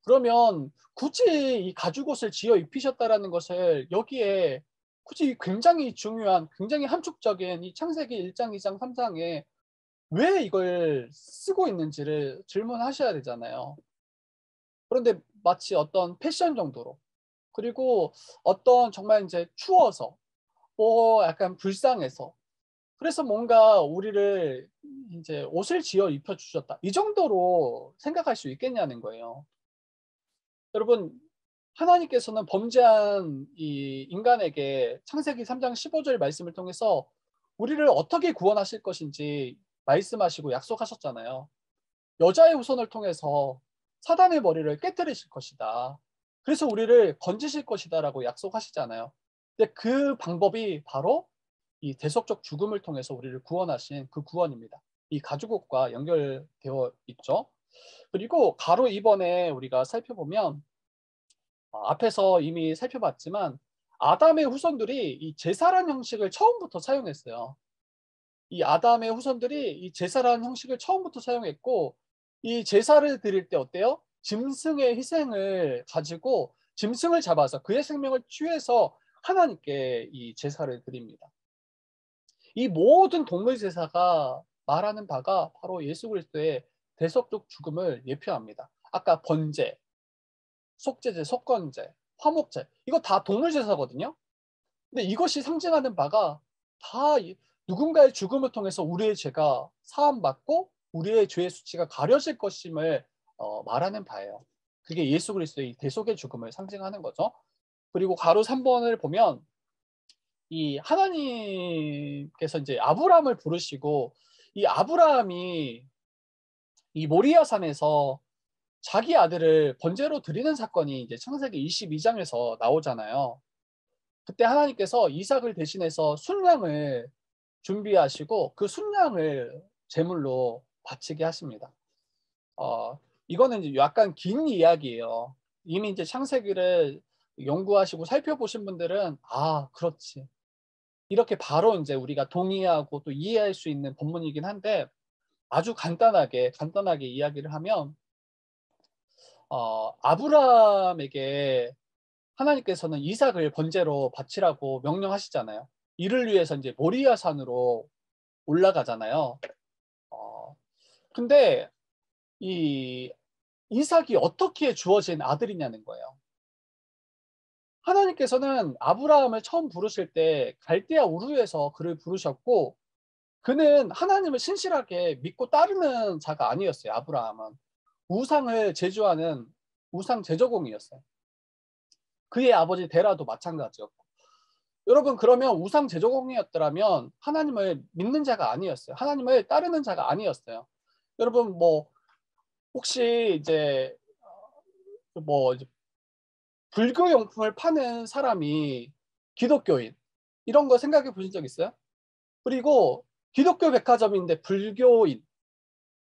그러면 굳이 이 가죽옷을 지어 입히셨다라는 것을 여기에 굳이 굉장히 중요한, 굉장히 함축적인 이 창세기 1장, 2장, 3장에 왜 이걸 쓰고 있는지를 질문하셔야 되잖아요. 그런데 마치 어떤 패션 정도로, 그리고 어떤 정말 이제 추워서, 뭐 약간 불쌍해서, 그래서 뭔가 우리를 이제 옷을 지어 입혀주셨다, 이 정도로 생각할 수 있겠냐는 거예요. 여러분, 하나님께서는 범죄한 이 인간에게 창세기 3장 15절 말씀을 통해서 우리를 어떻게 구원하실 것인지 말씀하시고 약속하셨잖아요. 여자의 후손을 통해서 사단의 머리를 깨뜨리실 것이다. 그래서 우리를 건지실 것이다 라고 약속하시잖아요. 근데 그 방법이 바로 이 대속적 죽음을 통해서 우리를 구원하신 그 구원입니다. 이 가죽옷과 연결되어 있죠. 그리고 가로 2번에 우리가 살펴보면 앞에서 이미 살펴봤지만 아담의 후손들이 이 제사란 형식을 처음부터 사용했어요. 이 아담의 후손들이 이 제사라는 형식을 처음부터 사용했고, 이 제사를 드릴 때 어때요? 짐승의 희생을 가지고 짐승을 잡아서 그의 생명을 취해서 하나님께 이 제사를 드립니다. 이 모든 동물 제사가 말하는 바가 바로 예수 그리스도의 대속적 죽음을 예표합니다. 아까 번제, 속죄제, 속건제, 화목제, 이거 다 동물 제사거든요. 근데 이것이 상징하는 바가 다 누군가의 죽음을 통해서 우리의 죄가 사함받고 우리의 죄의 수치가 가려질 것임을 말하는 바예요. 그게 예수 그리스도의 대속의 죽음을 상징하는 거죠. 그리고 가로 3번을 보면 이 하나님께서 이제 아브라함을 부르시고, 이 아브라함이 이 모리아 산에서 자기 아들을 번제로 드리는 사건이 이제 창세기 22장에서 나오잖아요. 그때 하나님께서 이삭을 대신해서 순양을 준비하시고 그 순양을 제물로 바치게 하십니다. 이거는 이제 약간 긴 이야기예요. 이미 이제 창세기를 연구하시고 살펴보신 분들은 그렇지, 이렇게 바로 이제 우리가 동의하고 또 이해할 수 있는 본문이긴 한데, 아주 간단하게 이야기를 하면 아브라함에게 하나님께서는 이삭을 번제로 바치라고 명령하시잖아요. 이를 위해서 이제 모리아 산으로 올라가잖아요. 근데 이 이삭이 어떻게 주어진 아들이냐는 거예요. 하나님께서는 아브라함을 처음 부르실 때 갈대아 우르에서 그를 부르셨고, 그는 하나님을 신실하게 믿고 따르는 자가 아니었어요. 아브라함은 우상을 제주하는 우상 제조공이었어요. 그의 아버지 데라도 마찬가지였고. 여러분, 그러면 우상 제조공이었더라면 하나님을 믿는 자가 아니었어요. 하나님을 따르는 자가 아니었어요. 여러분, 뭐 혹시 이제 이제 불교 용품을 파는 사람이 기독교인, 이런 거 생각해 보신 적 있어요? 그리고 기독교 백화점인데 불교인,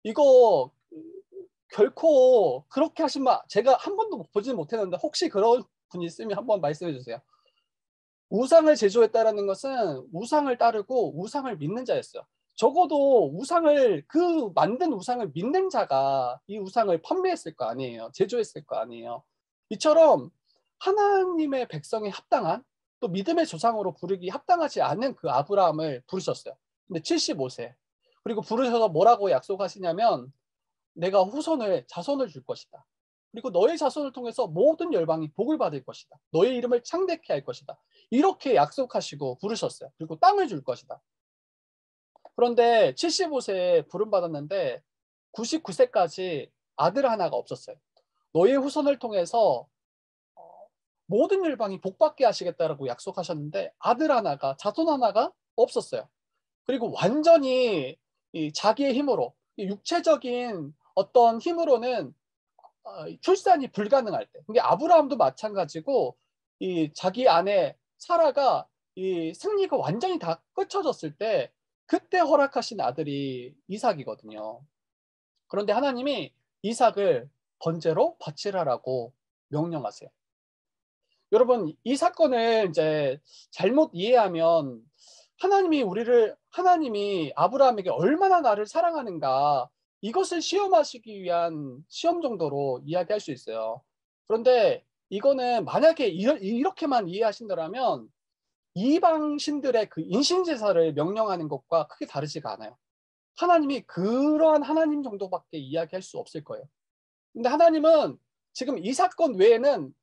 이거 결코 그렇게 하시면 제가 한 번도 보지는 못했는데 혹시 그런 분이 있으면 한번 말씀해 주세요. 우상을 제조했다라는 것은 우상을 따르고 우상을 믿는 자였어요. 적어도 우상을, 그 만든 우상을 믿는 자가 이 우상을 판매했을 거 아니에요. 제조했을 거 아니에요. 이처럼 하나님의 백성에 합당한, 또 믿음의 조상으로 부르기 합당하지 않은 그 아브라함을 부르셨어요. 근데 75세. 그리고 부르셔서 뭐라고 약속하시냐면 내가 후손을, 자손을 줄 것이다. 그리고 너의 자손을 통해서 모든 열방이 복을 받을 것이다. 너의 이름을 창대케 할 것이다. 이렇게 약속하시고 부르셨어요. 그리고 땅을 줄 것이다. 그런데 75세에 부름받았는데 99세까지 아들 하나가 없었어요. 너의 후손을 통해서 모든 열방이 복받게 하시겠다라고 약속하셨는데 아들 하나가, 자손 하나가 없었어요. 그리고 완전히 자기의 힘으로, 육체적인 어떤 힘으로는 출산이 불가능할 때, 이게 아브라함도 마찬가지고 자기 아내 사라가 생리가 완전히 다 끊쳐졌을 때 그때 허락하신 아들이 이삭이거든요. 그런데 하나님이 이삭을 번제로 바치라라고 명령하세요. 여러분, 이 사건을 이제 잘못 이해하면 하나님이 아브라함에게 얼마나 나를 사랑하는가, 이것을 시험하시기 위한 시험 정도로 이야기할 수 있어요. 그런데 이거는 만약에 이렇게만 이해하신다면 이방 신들의 그 인신제사를 명령하는 것과 크게 다르지가 않아요. 하나님이 그러한 하나님 정도밖에 이야기할 수 없을 거예요. 근데 하나님은 지금 이 사건 외에는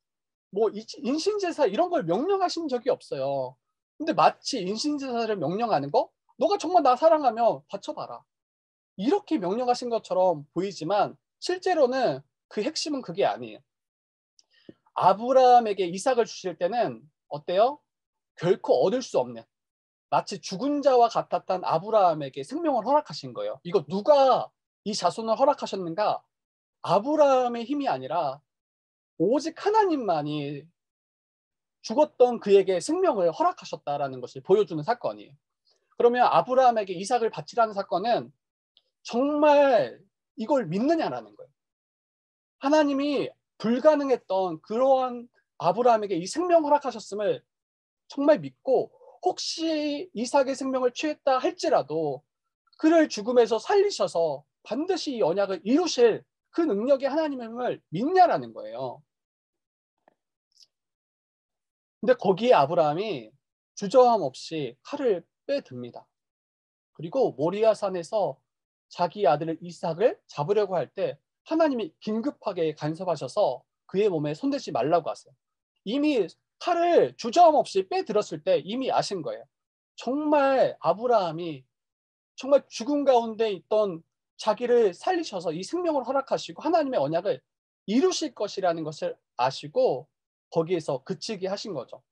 뭐 인신제사 이런 걸 명령하신 적이 없어요. 근데 마치 인신제사를 명령하는 거, 너가 정말 나 사랑하면 바쳐봐라, 이렇게 명령하신 것처럼 보이지만 실제로는 그 핵심은 그게 아니에요. 아브라함에게 이삭을 주실 때는 어때요? 결코 얻을 수 없는, 마치 죽은 자와 같았던 아브라함에게 생명을 허락하신 거예요. 이거 누가 이 자손을 허락하셨는가? 아브라함의 힘이 아니라 오직 하나님만이 죽었던 그에게 생명을 허락하셨다라는 것을 보여주는 사건이에요. 그러면 아브라함에게 이삭을 바치라는 사건은 정말 이걸 믿느냐라는 거예요. 하나님이 불가능했던 그러한 아브라함에게 이 생명 허락하셨음을 정말 믿고, 혹시 이삭의 생명을 취했다 할지라도 그를 죽음에서 살리셔서 반드시 이 언약을 이루실 그 능력의 하나님을 믿냐라는 거예요. 근데 거기에 아브라함이 주저함 없이 칼을 빼듭니다. 그리고 모리아산에서 자기 아들 이삭을 잡으려고 할 때 하나님이 긴급하게 간섭하셔서 그의 몸에 손대지 말라고 하세요. 이미 칼을 주저함 없이 빼들었을 때 이미 아신 거예요. 정말 아브라함이 정말 죽음 가운데 있던 자기를 살리셔서 이 생명을 허락하시고 하나님의 언약을 이루실 것이라는 것을 아시고 거기에서 그치게 하신 거죠.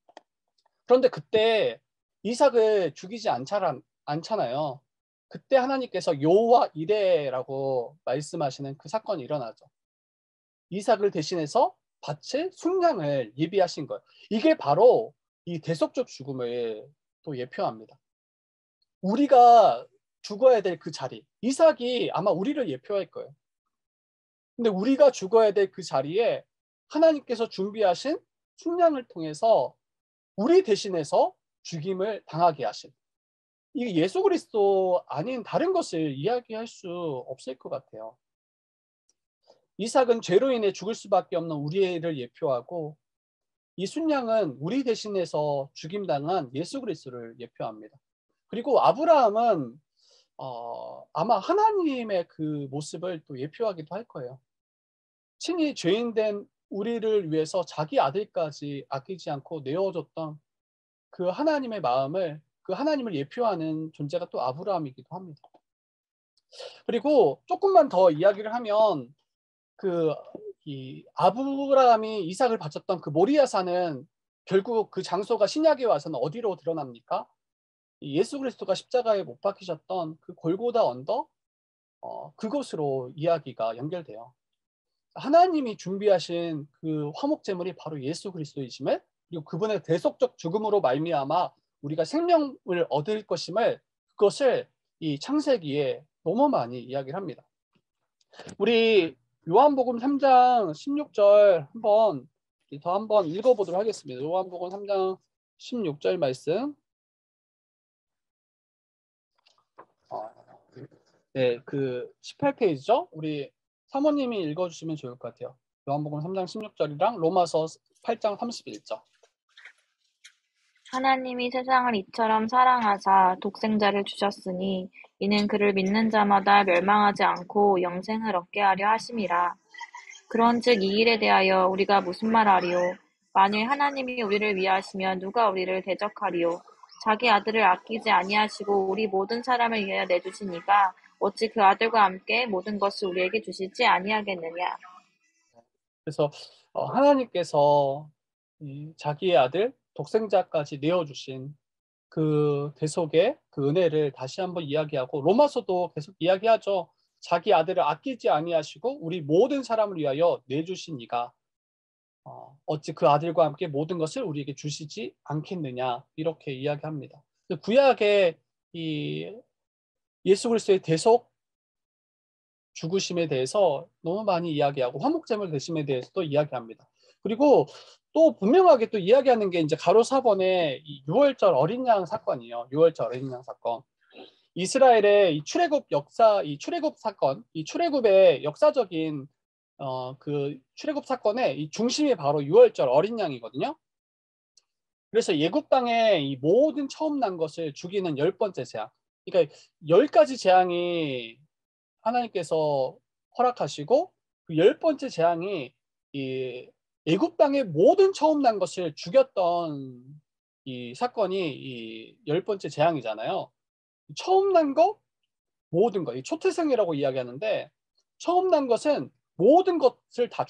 그런데 그때 이삭을 죽이지 않잖아요. 그때 하나님께서 여호와 이레라고 말씀하시는 그 사건이 일어나죠. 이삭을 대신해서 바칠 순양을 예비하신 거예요. 이게 바로 이 대속적 죽음을 또 예표합니다. 우리가 죽어야 될 그 자리, 이삭이 아마 우리를 예표할 거예요. 근데 우리가 죽어야 될 그 자리에 하나님께서 준비하신 순양을 통해서 우리 대신해서 죽임을 당하게 하신, 이게 예수 그리스도 아닌 다른 것을 이야기할 수 없을 것 같아요. 이삭은 죄로 인해 죽을 수밖에 없는 우리를 예표하고, 이 순양은 우리 대신해서 죽임당한 예수 그리스도를 예표합니다. 그리고 아브라함은 아마 하나님의 그 모습을 또 예표하기도 할 거예요. 친히 죄인된 우리를 위해서 자기 아들까지 아끼지 않고 내어줬던 그 하나님의 마음을, 그 하나님을 예표하는 존재가 또 아브라함이기도 합니다. 그리고 조금만 더 이야기를 하면 이 아브라함이 이삭을 바쳤던 그 모리아산은 결국 그 장소가 신약에 와서는 어디로 드러납니까? 예수 그리스도가 십자가에 못 박히셨던 그 골고다 언덕, 그곳으로 이야기가 연결돼요. 하나님이 준비하신 그 화목 제물이 바로 예수 그리스도이심을, 그리고 그분의 대속적 죽음으로 말미암아 우리가 생명을 얻을 것임을, 그것을 이 창세기에 너무 많이 이야기를 합니다. 우리 요한복음 3장 16절 한번 읽어보도록 하겠습니다. 요한복음 3장 16절 말씀. 네, 그 18페이지죠. 우리 사모님이 읽어주시면 좋을 것 같아요. 요한복음 3장 16절이랑 로마서 8장 31절. 하나님이 세상을 이처럼 사랑하사 독생자를 주셨으니 이는 그를 믿는 자마다 멸망하지 않고 영생을 얻게 하려 하심이라. 그런즉 이 일에 대하여 우리가 무슨 말하리요? 만일 하나님이 우리를 위하시면 누가 우리를 대적하리요? 자기 아들을 아끼지 아니하시고 우리 모든 사람을 위하여 내주신 이가 어찌 그 아들과 함께 모든 것을 우리에게 주시지 아니하겠느냐? 그래서 하나님께서 자기의 아들 독생자까지 내어주신 그 대속의 그 은혜를 다시 한번 이야기하고, 로마서도 계속 이야기하죠. 자기 아들을 아끼지 아니하시고 우리 모든 사람을 위하여 내주신 이가 어찌 그 아들과 함께 모든 것을 우리에게 주시지 않겠느냐, 이렇게 이야기합니다. 구약의 이 예수 그리스도의 대속 죽으심에 대해서 너무 많이 이야기하고 화목제물 되심에 대해서도 이야기합니다. 그리고 또 분명하게 또 이야기하는 게 이제 가로사번의 이 6월절 어린 양 사건이에요. 6월절 어린 양 사건. 이스라엘의 이 출애굽 역사, 이 출애굽 사건, 이 출애굽의 역사적인 그 출애굽 사건의 이 중심이 바로 6월절 어린 양이거든요. 그래서 예굽 땅에 이 모든 처음 난 것을 죽이는 10번째 재앙. 그러니까 10가지 재앙이 하나님께서 허락하시고 그 10번째 재앙이 이 애굽 땅의 모든 처음 난 것을 죽였던 이 사건이 이 10번째 재앙이잖아요. 처음 난 거, 모든 거, 이 초태생이라고 이야기하는데, 처음 난 것은 모든 것을 다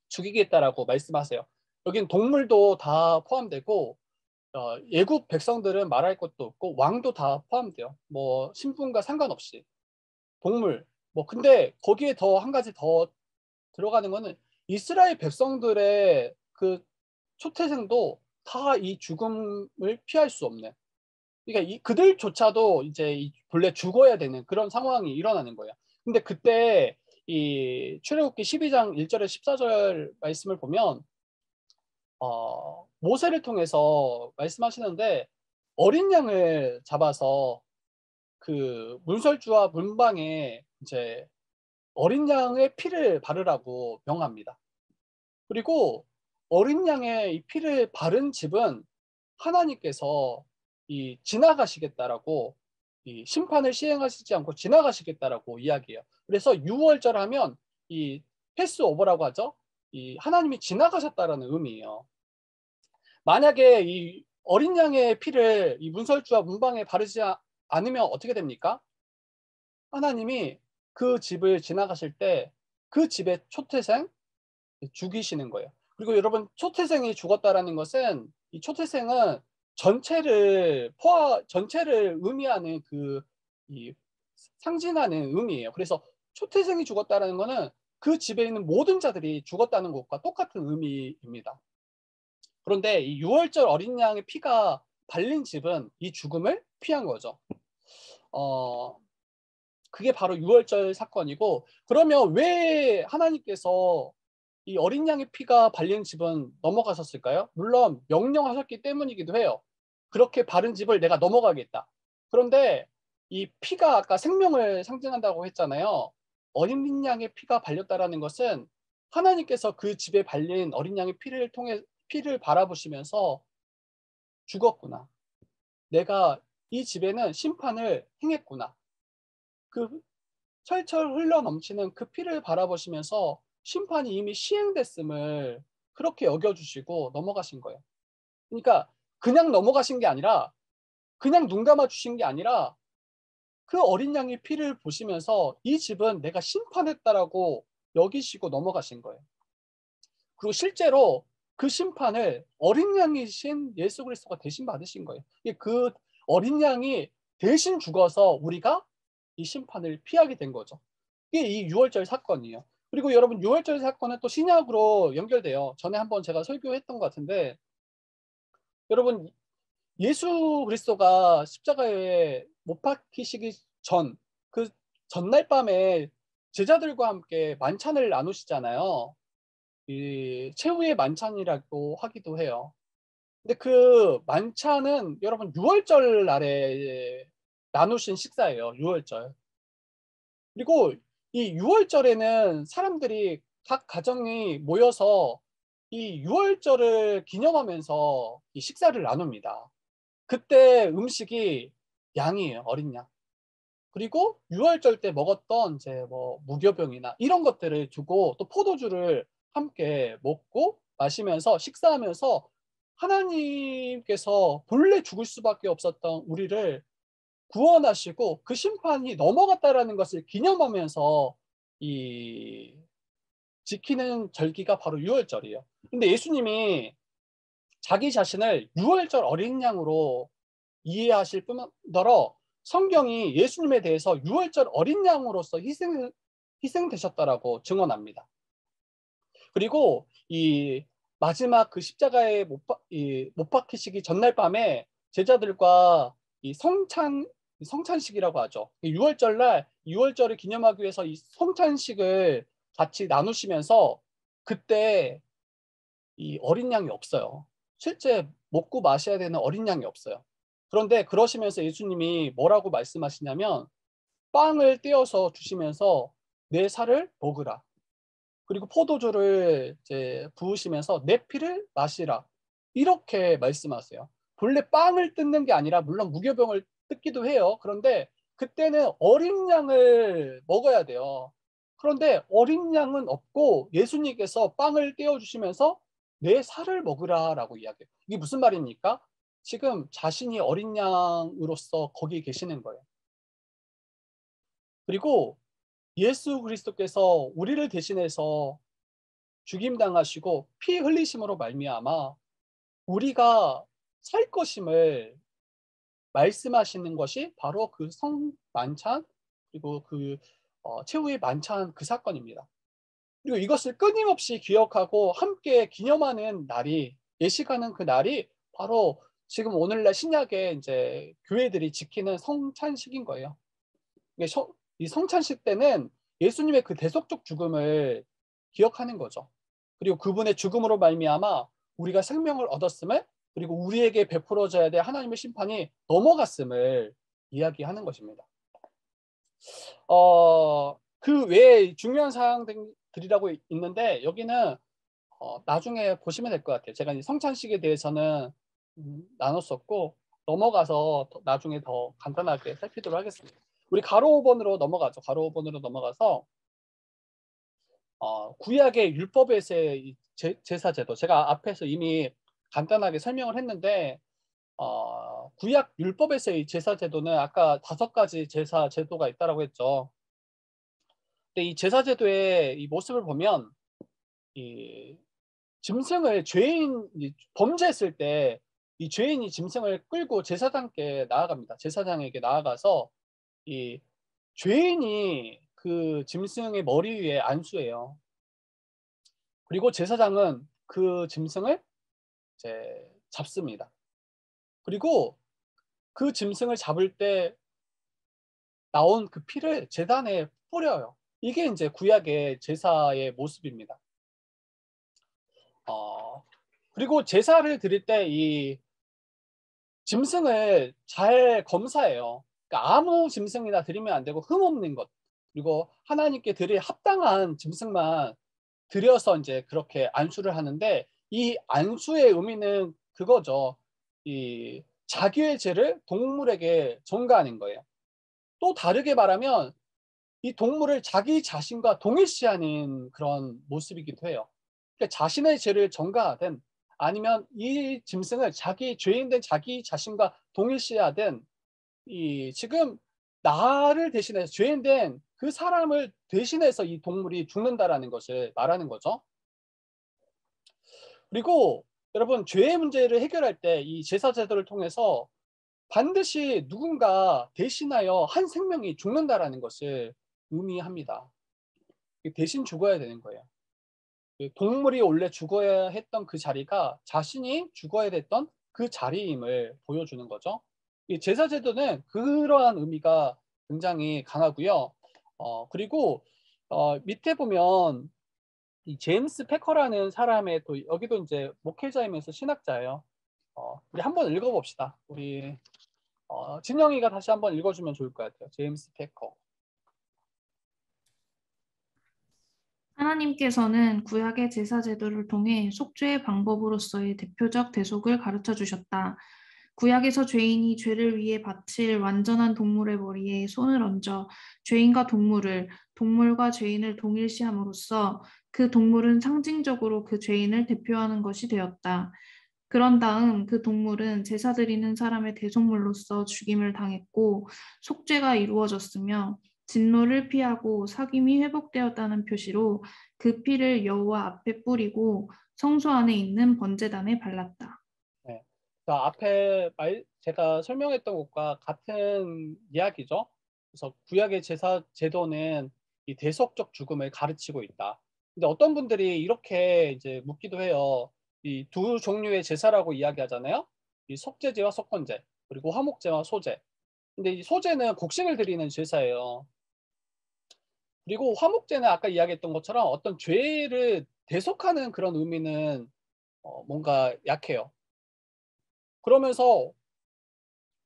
죽이겠다라고 말씀하세요. 여긴 동물도 다 포함되고 애굽 백성들은 말할 것도 없고 왕도 다 포함돼요. 뭐 신분과 상관없이 동물. 뭐 근데 거기에 더 한 가지 더 들어가는 거는 이스라엘 백성들의 그 초태생도 다 이 죽음을 피할 수 없는, 그러니까 그들조차도 이제 본래 죽어야 되는 그런 상황이 일어나는 거예요. 근데 그때 이 출애굽기 12장 1절에 14절 말씀을 보면 모세를 통해서 말씀하시는데, 어린 양을 잡아서 그 문설주와 문방에 이제 어린 양의 피를 바르라고 명합니다. 그리고 어린 양의 이 피를 바른 집은 하나님께서 이 지나가시겠다라고, 이 심판을 시행하시지 않고 지나가시겠다라고 이야기해요. 그래서 6월절 하면 이 패스오버라고 하죠. 이 하나님이 지나가셨다라는 의미예요. 만약에 이 어린 양의 피를 이 문설주와 문방에 바르지 않으면 어떻게 됩니까? 하나님이 그 집을 지나가실 때 그 집의 초태생 죽이시는 거예요. 그리고 여러분, 초태생이 죽었다라는 것은, 이 초태생은 전체를 의미하는 이 상징하는 의미예요. 그래서 초태생이 죽었다라는 것은 그 집에 있는 모든 자들이 죽었다는 것과 똑같은 의미입니다. 그런데 이 6월절 어린 양의 피가 발린 집은 이 죽음을 피한 거죠. 그게 바로 6월절 사건이고, 그러면 왜 하나님께서 이 어린 양의 피가 발린 집은 넘어가셨을까요? 물론 명령하셨기 때문이기도 해요. 그렇게 바른 집을 내가 넘어가겠다. 그런데 이 피가 아까 생명을 상징한다고 했잖아요. 어린 양의 피가 발렸다라는 것은 하나님께서 그 집에 발린 어린 양의 피를 바라보시면서 죽었구나. 내가 이 집에는 심판을 행했구나. 그 철철 흘러 넘치는 그 피를 바라보시면서 심판이 이미 시행됐음을 그렇게 여겨주시고 넘어가신 거예요. 그러니까 그냥 넘어가신 게 아니라, 그냥 눈 감아 주신 게 아니라, 그 어린 양의 피를 보시면서 이 집은 내가 심판했다라고 여기시고 넘어가신 거예요. 그리고 실제로 그 심판을 어린 양이신 예수 그리스도가 대신 받으신 거예요. 그 어린 양이 대신 죽어서 우리가 이 심판을 피하게 된 거죠. 이게 이 6월절 사건이에요. 그리고 여러분, 6월절 사건은 또 신약으로 연결돼요. 전에 한번 제가 설교했던 것 같은데, 여러분 예수 그리스도가 십자가에 못 박히시기 전, 그 전날 밤에 제자들과 함께 만찬을 나누시잖아요. 이 최후의 만찬이라고 하기도 해요. 근데 그 만찬은 여러분 6월절 날에 나누신 식사예요. 6월절. 그리고 이 6월절에는 사람들이 각 가정이 모여서 이 6월절을 기념하면서 이 식사를 나눕니다. 그때 음식이 양이에요. 어린 양. 그리고 6월절 때 먹었던 이제 뭐 무교병이나 이런 것들을 두고 또 포도주를 함께 먹고 마시면서 식사하면서 하나님께서 본래 죽을 수밖에 없었던 우리를 구원하시고 그 심판이 넘어갔다라는 것을 기념하면서 이 지키는 절기가 바로 6월절이에요. 근데 예수님이 자기 자신을 6월절 어린 양으로 이해하실 뿐더러 성경이 예수님에 대해서 6월절 어린 양으로서 희생되셨다라고 증언합니다. 그리고 이 마지막 그 십자가에 못 박히시기 전날 밤에 제자들과 이 성찬식이라고 하죠. 6월절날 6월절을 기념하기 위해서 이 성찬식을 같이 나누시면서 그때 이 어린 양이 없어요. 실제 먹고 마셔야 되는 어린 양이 없어요. 그런데 그러시면서 예수님이 뭐라고 말씀하시냐면 빵을 떼어서 주시면서 내 살을 먹으라. 그리고 포도주를 이제 부으시면서 내 피를 마시라. 이렇게 말씀하세요. 본래 빵을 뜯는 게 아니라 물론 무교병을 뜯기도 해요. 그런데 그때는 어린 양을 먹어야 돼요. 그런데 어린 양은 없고 예수님께서 빵을 떼어주시면서 내 살을 먹으라라고 이야기해요. 이게 무슨 말입니까? 지금 자신이 어린 양으로서 거기 계시는 거예요. 그리고 예수 그리스도께서 우리를 대신해서 죽임당하시고 피 흘리심으로 말미암아 우리가 살 것임을 말씀하시는 것이 바로 그 성만찬 그리고 그 최후의 만찬 그 사건입니다. 그리고 이것을 끊임없이 기억하고 함께 기념하는 날이 예식하는 그 날이 바로 지금 오늘날 신약의 이제 교회들이 지키는 성찬식인 거예요. 이 성찬식 때는 예수님의 그 대속적 죽음을 기억하는 거죠. 그리고 그분의 죽음으로 말미암아 우리가 생명을 얻었음을 그리고 우리에게 베풀어져야 될 하나님의 심판이 넘어갔음을 이야기하는 것입니다. 그 외에 중요한 사항들이라고 있는데 여기는 나중에 보시면 될 것 같아요. 제가 이 성찬식에 대해서는 나눴었고 넘어가서 나중에 더 간단하게 살피도록 하겠습니다. 우리 가로 5번으로 넘어가죠. 가로 5번으로 넘어가서 구약의 율법에서의 제사제도 제가 앞에서 이미 간단하게 설명을 했는데 구약 율법에서의 제사제도는 아까 5가지 제사제도가 있다고 했죠. 근데 이 제사제도의 이 모습을 보면 이 짐승을 범죄했을 때 이 죄인이 짐승을 끌고 제사장께 나아갑니다. 제사장에게 나아가서 이 죄인이 그 짐승의 머리 위에 안수해요. 그리고 제사장은 그 짐승을 이제 잡습니다. 그리고 그 짐승을 잡을 때 나온 그 피를 제단에 뿌려요. 이게 이제 구약의 제사의 모습입니다. 그리고 제사를 드릴 때 이 짐승을 잘 검사해요. 그러니까 아무 짐승이나 드리면 안 되고 흠없는 것 그리고 하나님께 드릴 합당한 짐승만 드려서 이제 그렇게 안수를 하는데 이 안수의 의미는 그거죠. 이 자기의 죄를 동물에게 전가하는 거예요. 또 다르게 말하면 이 동물을 자기 자신과 동일시하는 그런 모습이기도 해요. 그러니까 자신의 죄를 전가하든 아니면 이 짐승을 죄인된 자기 자신과 동일시하든 지금 나를 대신해서 죄인된 그 사람을 대신해서 이 동물이 죽는다라는 것을 말하는 거죠. 그리고 여러분 죄의 문제를 해결할 때 이 제사제도를 통해서 반드시 누군가 대신하여 한 생명이 죽는다라는 것을 의미합니다. 대신 죽어야 되는 거예요. 동물이 원래 죽어야 했던 그 자리가 자신이 죽어야 됐던 그 자리임을 보여주는 거죠. 이 제사 제도는 그러한 의미가 굉장히 강하고요. 그리고 밑에 보면 이 제임스 패커라는 사람의 또 여기도 이제 목회자이면서 신학자예요. 우리 한번 읽어봅시다. 우리 진영이가 다시 한번 읽어주면 좋을 것 같아요. 제임스 패커. 하나님께서는 구약의 제사 제도를 통해 속죄의 방법으로서의 대표적 대속을 가르쳐 주셨다. 구약에서 죄인이 죄를 위해 바칠 완전한 동물의 머리에 손을 얹어 죄인과 동물과 죄인을 동일시함으로써 그 동물은 상징적으로 그 죄인을 대표하는 것이 되었다. 그런 다음 그 동물은 제사 드리는 사람의 대속물로서 죽임을 당했고 속죄가 이루어졌으며 진노를 피하고 사귐이 회복되었다는 표시로 그 피를 여호와 앞에 뿌리고 성소 안에 있는 번제단에 발랐다. 네. 앞에 제가 설명했던 것과 같은 이야기죠. 그래서 구약의 제사 제도는 이 대속적 죽음을 가르치고 있다. 근데 어떤 분들이 이렇게 이제 묻기도 해요. 이 두 종류의 제사라고 이야기하잖아요. 이 속죄제와 속건제, 그리고 화목제와 소제. 근데 이 소제는 곡식을 드리는 제사예요. 그리고 화목제는 아까 이야기했던 것처럼 어떤 죄를 대속하는 그런 의미는 뭔가 약해요. 그러면서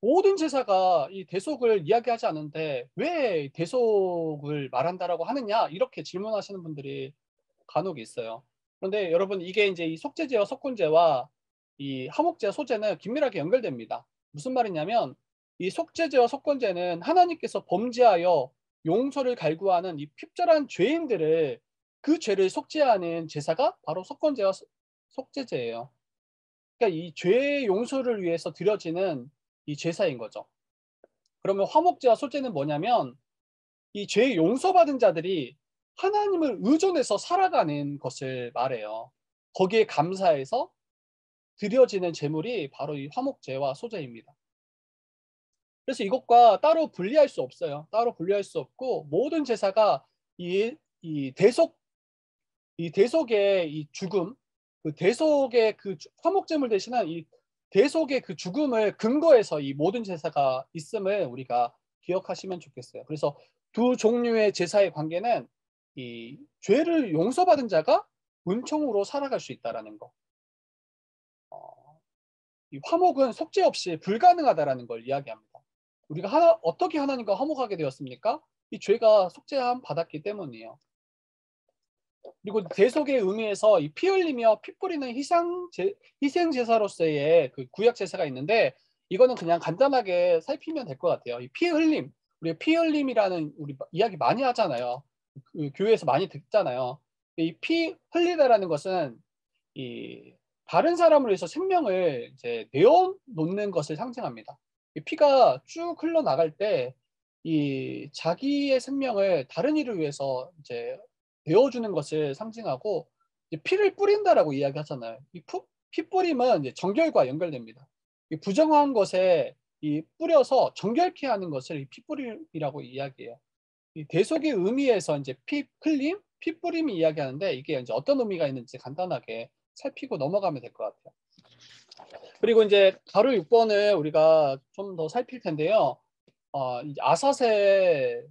모든 제사가 이 대속을 이야기하지 않는데 왜 대속을 말한다라고 하느냐 이렇게 질문하시는 분들이 간혹 있어요. 그런데 여러분 이게 이제 이 속죄제와 속건제와 이 화목제와 소제는 긴밀하게 연결됩니다. 무슨 말이냐면 이 속죄제와 속건제는 하나님께서 범죄하여 용서를 갈구하는 이 핍절한 죄인들을 그 죄를 속죄하는 제사가 바로 속건제와 속죄제예요. 그러니까 이 죄의 용서를 위해서 드려지는 이 제사인 거죠. 그러면 화목제와 소제는 뭐냐면 이 죄 용서받은 자들이 하나님을 의존해서 살아가는 것을 말해요. 거기에 감사해서 드려지는 제물이 바로 이 화목제와 소제입니다. 그래서 이것과 따로 분리할 수 없어요. 따로 분리할 수 없고 모든 제사가 이 대속의 이 죽음, 그 대속의 그 화목제물 대신한 이 대속의 그 죽음을 근거해서 이 모든 제사가 있음을 우리가 기억하시면 좋겠어요. 그래서 두 종류의 제사의 관계는 이 죄를 용서받은 자가 은총으로 살아갈 수 있다라는 거. 이 화목은 속죄 없이 불가능하다라는 걸 이야기합니다. 우리가 어떻게 하나님과 화목하게 되었습니까? 이 죄가 속죄함 받았기 때문이에요. 그리고 대속의 의미에서 이 피 흘리며 피 뿌리는 희생 제사로서의 그 구약 제사가 있는데 이거는 그냥 간단하게 살피면 될 것 같아요. 이 피 흘림, 우리 피 흘림이라는 우리 이야기 많이 하잖아요. 그 교회에서 많이 듣잖아요. 이 피 흘리다라는 것은 이 다른 사람을 위해서 생명을 이제 내어놓는 것을 상징합니다. 이 피가 쭉 흘러나갈 때 이 자기의 생명을 다른 이를 위해서 이제 내어주는 것을 상징하고 피를 뿌린다라고 이야기하잖아요. 이 피 뿌림은 이제 정결과 연결됩니다. 이 부정한 것에 이 뿌려서 정결케 하는 것을 이 피 뿌림이라고 이야기해요. 이 대속의 의미에서 이제 피 흘림, 피 뿌림이 이야기하는데 이게 이제 어떤 의미가 있는지 간단하게 살피고 넘어가면 될 것 같아요. 그리고 이제 가로 6번을 우리가 좀 더 살필 텐데요. 아사세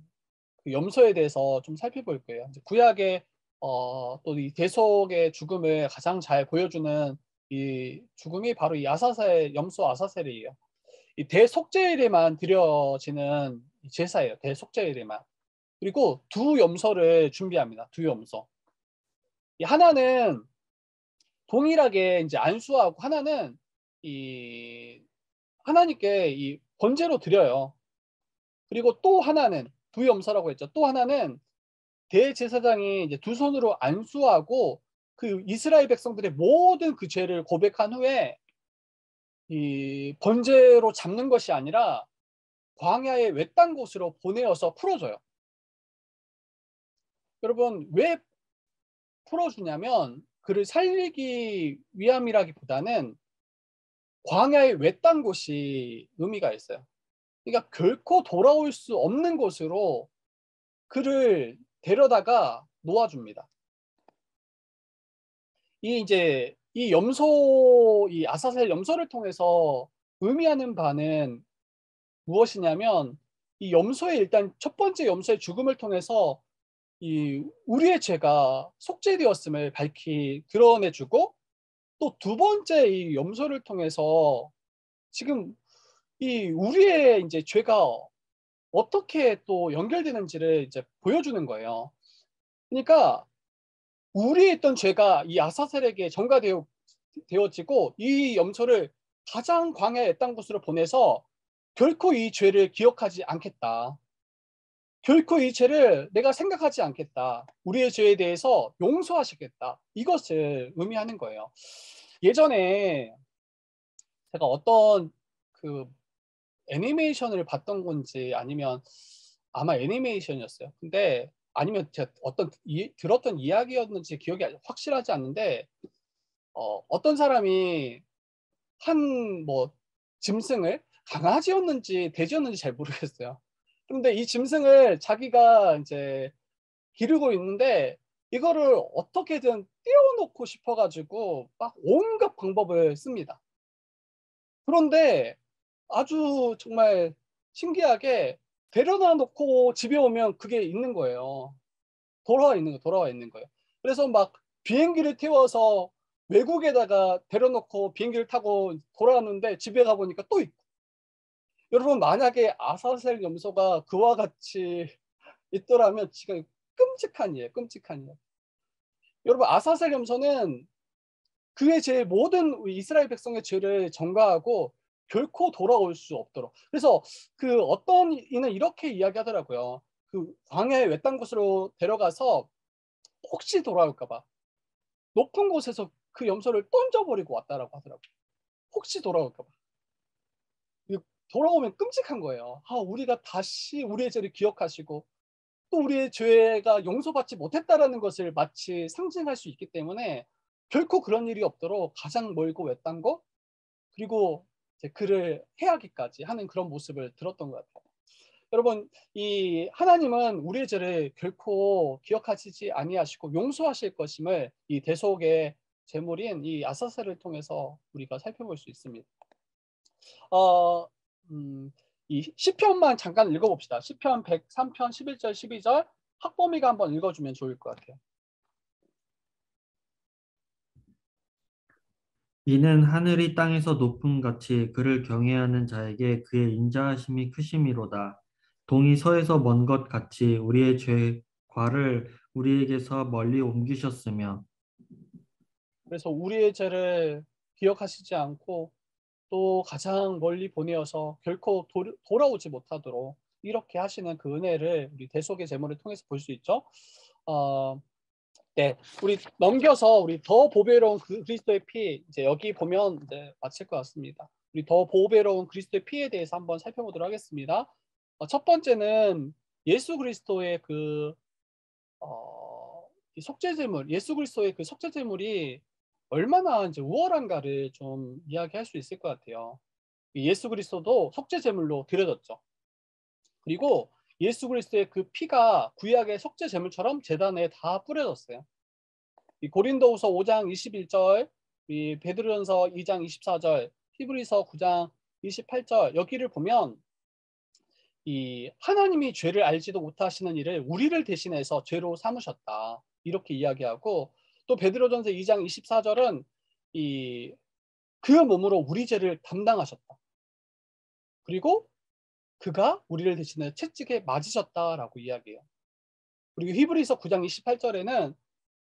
그 염소에 대해서 좀 살펴볼 거예요. 이제 구약의 또 이 대속의 죽음을 가장 잘 보여주는 이 죽음이 바로 이 염소 아사셀이에요. 이 대속죄일에만 드려지는 제사예요. 대속죄일에만. 그리고 두 염소를 준비합니다. 두 염소. 이 하나는 동일하게 이제 안수하고 하나는 이 하나님께 이 번제로 드려요. 그리고 또 하나는 두 염소라고 했죠. 또 하나는 대제사장이 이제 두 손으로 안수하고 그 이스라엘 백성들의 모든 그 죄를 고백한 후에 이 번제로 잡는 것이 아니라 광야의 외딴 곳으로 보내어서 풀어줘요. 여러분 왜 풀어주냐면 그를 살리기 위함이라기보다는 광야의 외딴 곳이 의미가 있어요. 그러니까 결코 돌아올 수 없는 곳으로 그를 데려다가 놓아줍니다. 이 이제 이 염소, 이 아사셀 염소를 통해서 의미하는 바는 무엇이냐면 이 염소의 일단 첫 번째 염소의 죽음을 통해서 이 우리의 죄가 속죄되었음을 드러내주고 또 두 번째 이 염소를 통해서 지금 이 우리의 이제 죄가 어떻게 또 연결되는지를 이제 보여주는 거예요. 그러니까 우리의 있던 죄가 이 아사셀에게 전가되어지고 이 염소를 가장 광야의 애땅 곳으로 보내서 결코 이 죄를 기억하지 않겠다. 결코 이 죄를 내가 생각하지 않겠다. 우리의 죄에 대해서 용서하시겠다. 이것을 의미하는 거예요. 예전에 제가 어떤 그 애니메이션을 봤던 건지 아니면 아마 애니메이션이었어요. 근데 아니면 제가 들었던 이야기였는지 기억이 확실하지 않는데 어떤 사람이 한 뭐 짐승을 강아지였는지 돼지였는지 잘 모르겠어요. 그런데 이 짐승을 자기가 이제 기르고 있는데 이거를 어떻게든 띄워놓고 싶어가지고 막 온갖 방법을 씁니다. 그런데 아주 정말 신기하게 데려다 놓고 집에 오면 그게 있는 거예요. 돌아와 있는 거예요. 그래서 막 비행기를 태워서 외국에다가 데려놓고 비행기를 타고 돌아왔는데 집에 가보니까 또 있고. 여러분 만약에 아사셀 염소가 그와 같이 있더라면 지금 끔찍한 일이에요. 끔찍한 일. 여러분 아사셀 염소는 그의 죄 모든 이스라엘 백성의 죄를 전가하고 결코 돌아올 수 없도록. 그래서 그 어떤 이는 이렇게 이야기하더라고요. 그 광야의 외딴 곳으로 데려가서 혹시 돌아올까 봐 높은 곳에서 그 염소를 던져버리고 왔다라고 하더라고요. 혹시 돌아올까 봐. 돌아오면 끔찍한 거예요. 우리가 다시 우리의 죄를 기억하시고 또 우리의 죄가 용서받지 못했다라는 것을 마치 상징할 수 있기 때문에 결코 그런 일이 없도록 가장 멀고 외딴 곳 그리고 이제 그를 해하기까지 하는 그런 모습을 들었던 것 같아요. 여러분 이 하나님은 우리의 죄를 결코 기억하시지 아니하시고 용서하실 것임을 이 대속의 제물인 이 아사셀을 통해서 우리가 살펴볼 수 있습니다. 이 시편만 잠깐 읽어봅시다. 시편 103편 11절 12절 학범이가 한번 읽어주면 좋을 것 같아요. 이는 하늘이 땅에서 높음 같이 그를 경외하는 자에게 그의 인자하심이 크심이로다. 동이 서에서 먼 것 같이 우리의 죄과를 우리에게서 멀리 옮기셨으며. 그래서 우리의 죄를 기억하시지 않고 또 가장 멀리 보내어서 결코 돌아오지 못하도록 이렇게 하시는 그 은혜를 우리 대속의 제물을 통해서 볼 수 있죠. 네, 우리 넘겨서 우리 더 보배로운 그리스도의 피 이제 여기 보면 이제 마칠 것 같습니다. 우리 더 보배로운 그리스도의 피에 대해서 한번 살펴보도록 하겠습니다. 첫 번째는 예수 그리스도의 그 속죄제물, 예수 그리스도의 그 속죄제물이 얼마나 이제 우월한가를 좀 이야기할 수 있을 것 같아요. 예수 그리스도도 속죄제물로 드려졌죠. 그리고 예수 그리스도의 그 피가 구약의 속죄제물처럼 제단에 다 뿌려졌어요. 이 고린도후서 5장 21절, 이 베드로전서 2장 24절, 히브리서 9장 28절 여기를 보면 이 하나님이 죄를 알지도 못하시는 일을 우리를 대신해서 죄로 삼으셨다. 이렇게 이야기하고 또 베드로전서 2장 24절은 그 몸으로 우리 죄를 담당하셨다. 그리고 그가 우리를 대신해 채찍에 맞으셨다라고 이야기해요. 그리고 히브리서 9장 28절에는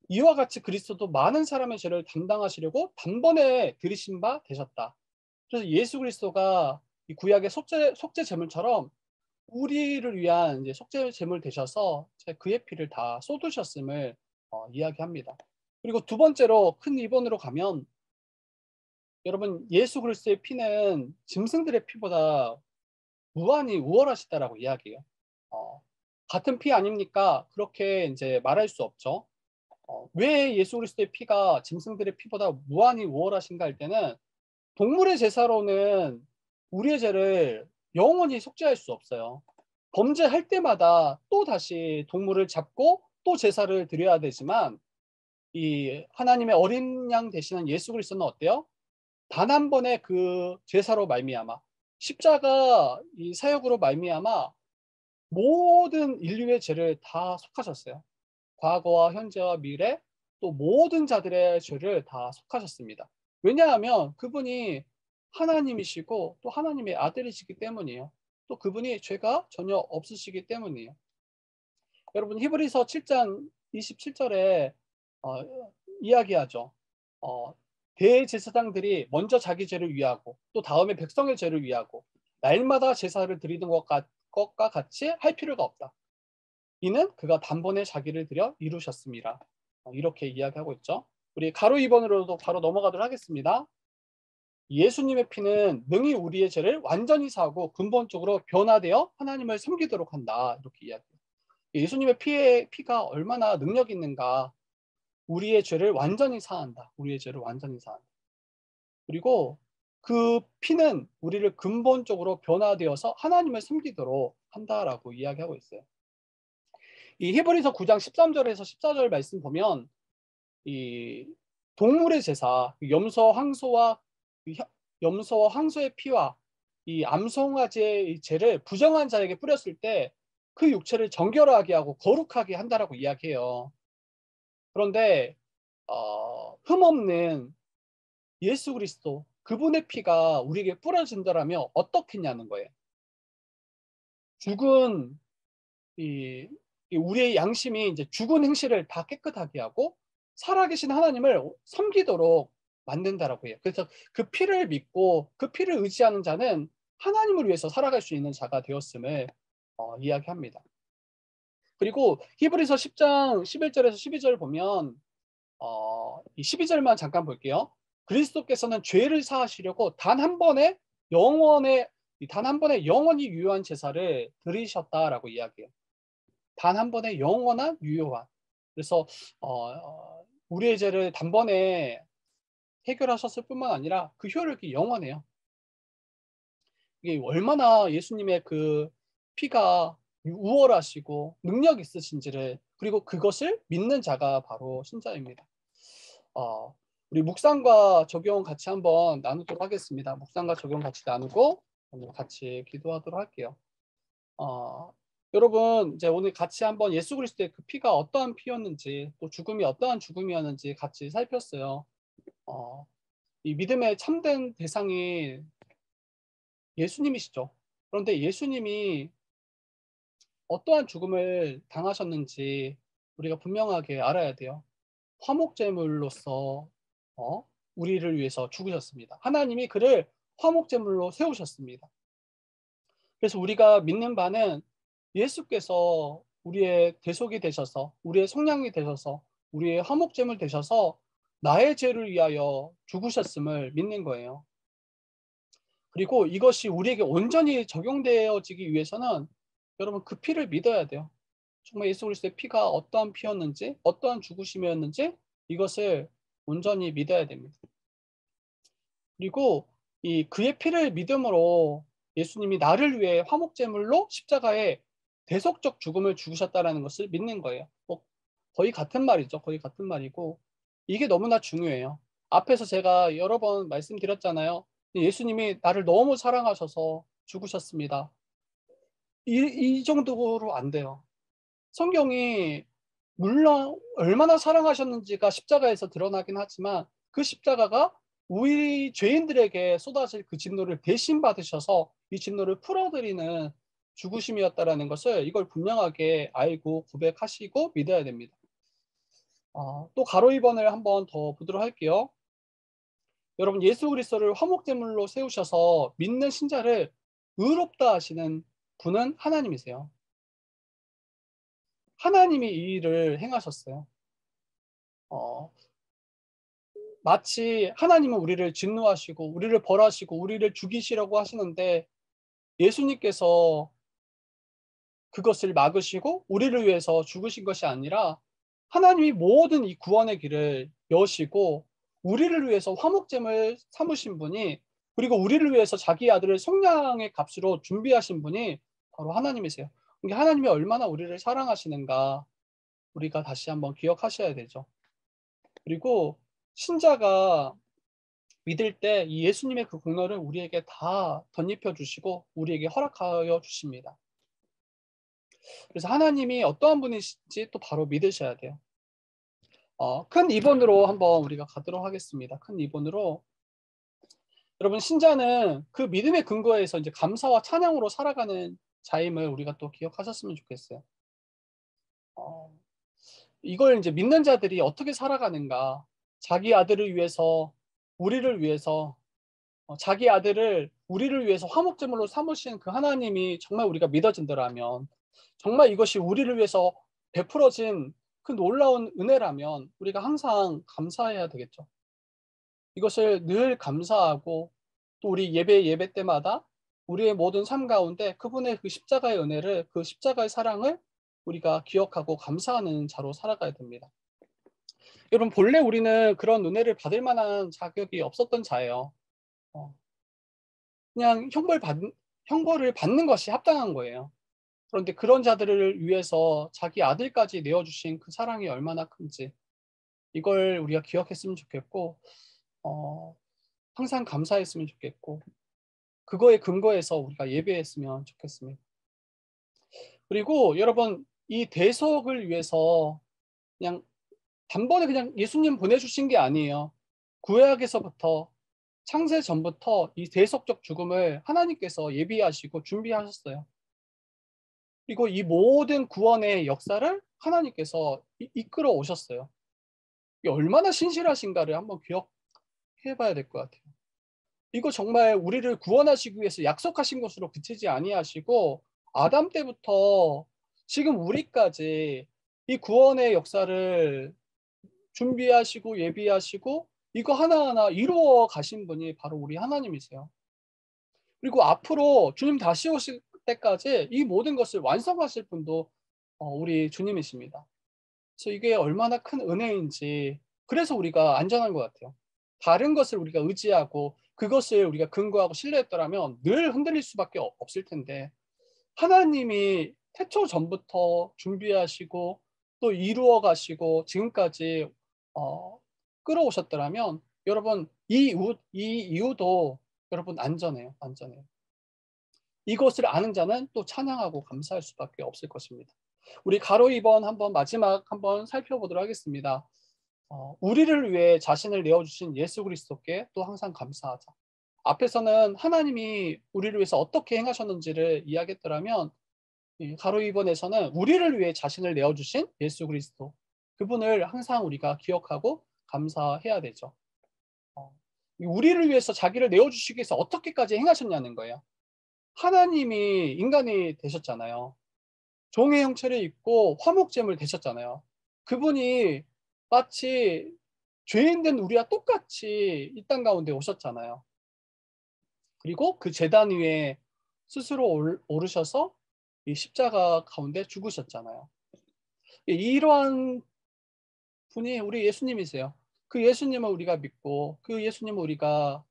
이와 같이 그리스도도 많은 사람의 죄를 담당하시려고 단번에 들이신 바 되셨다. 그래서 예수 그리스도가 이 구약의 속죄 제물처럼 우리를 위한 이제 속죄 제물 되셔서 그의 피를 다 쏟으셨음을 이야기합니다. 그리고 두 번째로 큰 2번으로 가면 여러분 예수 그리스도의 피는 짐승들의 피보다 무한히 우월하시다라고 이야기해요. 같은 피 아닙니까? 그렇게 이제 말할 수 없죠. 왜 예수 그리스도의 피가 짐승들의 피보다 무한히 우월하신가 할 때는 동물의 제사로는 우리의 죄를 영원히 속죄할 수 없어요. 범죄할 때마다 또 다시 동물을 잡고 또 제사를 드려야 되지만 이 하나님의 어린 양 되시는 예수 그리스도는 어때요? 단 한 번의 그 제사로 말미암아 십자가 이 사역으로 말미암아 모든 인류의 죄를 다 속하셨어요. 과거와 현재와 미래 또 모든 자들의 죄를 다 속하셨습니다. 왜냐하면 그분이 하나님이시고 또 하나님의 아들이시기 때문이에요. 또 그분이 죄가 전혀 없으시기 때문이에요. 여러분 히브리서 7장 27절에 이야기하죠. 대제사장들이 먼저 자기 죄를 위하고 또 다음에 백성의 죄를 위하고 날마다 제사를 드리는 것과 같이 할 필요가 없다. 이는 그가 단번에 자기를 들여 이루셨습니다. 이렇게 이야기하고 있죠. 우리 가로 2번으로도 바로 넘어가도록 하겠습니다. 예수님의 피는 능히 우리의 죄를 완전히 사하고 근본적으로 변화되어 하나님을 섬기도록 한다. 이렇게 이야기해요. 예수님의 피가 얼마나 능력이 있는가. 우리의 죄를 완전히 사한다. 우리의 죄를 완전히 사한다. 그리고 그 피는 우리를 근본적으로 변화되어서 하나님을 섬기도록 한다라고 이야기하고 있어요. 이 히브리서 9장 13절에서 14절 말씀 보면 이 동물의 제사, 염소와 황소의 피와 이 암송아지의 죄를 부정한 자에게 뿌렸을 때 그 육체를 정결하게 하고 거룩하게 한다라고 이야기해요. 그런데 흠없는 예수 그리스도 그분의 피가 우리에게 뿌려진다라면 어떻겠냐는 거예요. 죽은 우리의 양심이 이제 죽은 행실을 다 깨끗하게 하고 살아계신 하나님을 섬기도록 만든다라고 해요. 그래서 그 피를 믿고 그 피를 의지하는 자는 하나님을 위해서 살아갈 수 있는 자가 되었음을 이야기합니다. 그리고 히브리서 10장 11절에서 12절 보면 이 12절만 잠깐 볼게요. 그리스도께서는 죄를 사하시려고 단 한 번에 영원히 유효한 제사를 드리셨다라고 이야기해요. 단 한 번에 영원한 유효한. 그래서 우리의 죄를 단번에 해결하셨을 뿐만 아니라 그 효력이 영원해요. 이게 얼마나 예수님의 그 피가 우월하시고 능력 있으신지를, 그리고 그것을 믿는 자가 바로 신자입니다. 우리 묵상과 적용 같이 한번 나누도록 하겠습니다. 묵상과 적용 같이 나누고 오늘 같이 기도하도록 할게요. 여러분 이제 오늘 같이 한번 예수 그리스도의 그 피가 어떠한 피였는지 또 죽음이 어떠한 죽음이었는지 같이 살폈어요. 이 믿음의 참된 대상이 예수님이시죠. 그런데 예수님이 어떠한 죽음을 당하셨는지 우리가 분명하게 알아야 돼요. 화목제물로서 우리를 위해서 죽으셨습니다. 하나님이 그를 화목제물로 세우셨습니다. 그래서 우리가 믿는 바는 예수께서 우리의 대속이 되셔서 우리의 속량이 되셔서 우리의 화목제물 되셔서 나의 죄를 위하여 죽으셨음을 믿는 거예요. 그리고 이것이 우리에게 온전히 적용되어지기 위해서는 여러분 그 피를 믿어야 돼요. 정말 예수 그리스도의 피가 어떠한 피였는지 어떠한 죽으심이었는지 이것을 온전히 믿어야 됩니다. 그리고 이 그의 피를 믿음으로 예수님이 나를 위해 화목제물로 십자가에 대속적 죽음을 죽으셨다는 것을 믿는 거예요. 거의 같은 말이죠. 거의 같은 말이고 이게 너무나 중요해요. 앞에서 제가 여러 번 말씀드렸잖아요. 예수님이 나를 너무 사랑하셔서 죽으셨습니다. 이 정도로 안 돼요. 성경이 물론 얼마나 사랑하셨는지가 십자가에서 드러나긴 하지만 그 십자가가 우리 죄인들에게 쏟아질 그 진노를 대신 받으셔서 이 진노를 풀어드리는 죽으심이었다라는 것을 이걸 분명하게 알고 고백하시고 믿어야 됩니다. 또 가로 2번을 한번 더 보도록 할게요. 여러분 예수 그리스도를 화목제물로 세우셔서 믿는 신자를 의롭다 하시는 분은 하나님이세요. 하나님이 이 일을 행하셨어요. 마치 하나님은 우리를 진노하시고 우리를 벌하시고 우리를 죽이시려고 하시는데 예수님께서 그것을 막으시고 우리를 위해서 죽으신 것이 아니라 하나님이 모든 이 구원의 길을 여시고 우리를 위해서 화목제물 삼으신 분이, 그리고 우리를 위해서 자기 아들을 속량의 값으로 준비하신 분이 바로 하나님이세요. 하나님이 얼마나 우리를 사랑하시는가 우리가 다시 한번 기억하셔야 되죠. 그리고 신자가 믿을 때 이 예수님의 그 공로를 우리에게 다 덧입혀 주시고 우리에게 허락하여 주십니다. 그래서 하나님이 어떠한 분이신지 또 바로 믿으셔야 돼요. 큰 2번으로 한번 우리가 가도록 하겠습니다. 큰 2번으로 여러분, 신자는 그 믿음의 근거에서 이제 감사와 찬양으로 살아가는 자임을 우리가 또 기억하셨으면 좋겠어요. 이걸 이제 믿는 자들이 어떻게 살아가는가? 자기 아들을 위해서, 우리를 위해서, 자기 아들을 우리를 위해서 화목제물로 삼으신 그 하나님이 정말 우리가 믿어진다라면, 정말 이것이 우리를 위해서 베풀어진 그 놀라운 은혜라면 우리가 항상 감사해야 되겠죠. 이것을 늘 감사하고 또 우리 예배 때마다 우리의 모든 삶 가운데 그분의 그 십자가의 은혜를, 그 십자가의 사랑을 우리가 기억하고 감사하는 자로 살아가야 됩니다. 여러분, 본래 우리는 그런 은혜를 받을 만한 자격이 없었던 자예요. 그냥 형벌을 받는 것이 합당한 거예요. 그런데 그런 자들을 위해서 자기 아들까지 내어주신 그 사랑이 얼마나 큰지 이걸 우리가 기억했으면 좋겠고, 항상 감사했으면 좋겠고, 그거에 근거해서 우리가 예배했으면 좋겠습니다. 그리고 여러분, 이 대속을 위해서 그냥 단번에 그냥 예수님 보내주신 게 아니에요. 구약에서부터, 창세 전부터 이 대속적 죽음을 하나님께서 예비하시고 준비하셨어요. 그리고 이 모든 구원의 역사를 하나님께서 이끌어 오셨어요. 이게 얼마나 신실하신가를 한번 기억해 봐야 될 것 같아요. 이거 정말 우리를 구원하시기 위해서 약속하신 것으로 그치지 아니하시고 아담 때부터 지금 우리까지 이 구원의 역사를 준비하시고 예비하시고 이거 하나하나 이루어 가신 분이 바로 우리 하나님이세요. 그리고 앞으로 주님 다시 오실 때까지 이 모든 것을 완성하실 분도 우리 주님이십니다. 그래서 이게 얼마나 큰 은혜인지, 그래서 우리가 안전한 것 같아요. 다른 것을 우리가 의지하고 그것을 우리가 근거하고 신뢰했더라면 늘 흔들릴 수밖에 없을 텐데, 하나님이 태초 전부터 준비하시고 또 이루어 가시고 지금까지 끌어오셨더라면 여러분, 이 이유도 여러분 안전해요. 이것을 아는 자는 또 찬양하고 감사할 수밖에 없을 것입니다. 우리 가로 2번 한번 마지막 한번 살펴보도록 하겠습니다. 우리를 위해 자신을 내어주신 예수 그리스도께 또 항상 감사하자. 앞에서는 하나님이 우리를 위해서 어떻게 행하셨는지를 이야기했더라면 가로 2번에서는 우리를 위해 자신을 내어주신 예수 그리스도, 그분을 항상 우리가 기억하고 감사해야 되죠. 우리를 위해서 자기를 내어주시기 위해서 어떻게까지 행하셨냐는 거예요. 하나님이 인간이 되셨잖아요. 종의 형체를 입고 화목제물 되셨잖아요. 그분이 마치 죄인된 우리와 똑같이 이 땅 가운데 오셨잖아요. 그리고 그 제단 위에 스스로 오르셔서 이 십자가 가운데 죽으셨잖아요. 이러한 분이 우리 예수님이세요. 그 예수님을 우리가 믿고 그 예수님을 우리가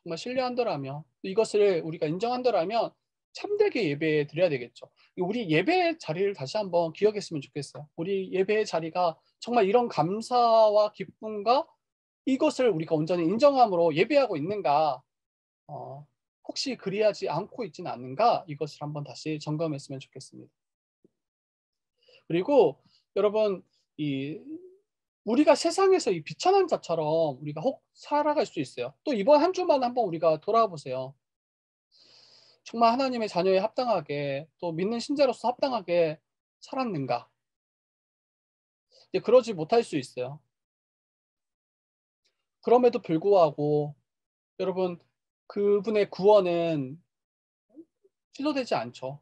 정말 신뢰한다라면, 이것을 우리가 인정한다라면 참되게 예배 드려야 되겠죠. 우리 예배의 자리를 다시 한번 기억했으면 좋겠어요. 우리 예배의 자리가 정말 이런 감사와 기쁨과 이것을 우리가 온전히 인정함으로 예배하고 있는가, 혹시 그리하지 않고 있지는 않는가, 이것을 한번 다시 점검했으면 좋겠습니다. 그리고 여러분, 우리가 세상에서 이 비천한 자처럼 우리가 혹 살아갈 수 있어요. 또 이번 한 주만 한번 우리가 돌아와 보세요. 정말 하나님의 자녀에 합당하게, 또 믿는 신자로서 합당하게 살았는가? 그러지 못할 수 있어요. 그럼에도 불구하고 여러분, 그분의 구원은 취소되지 않죠.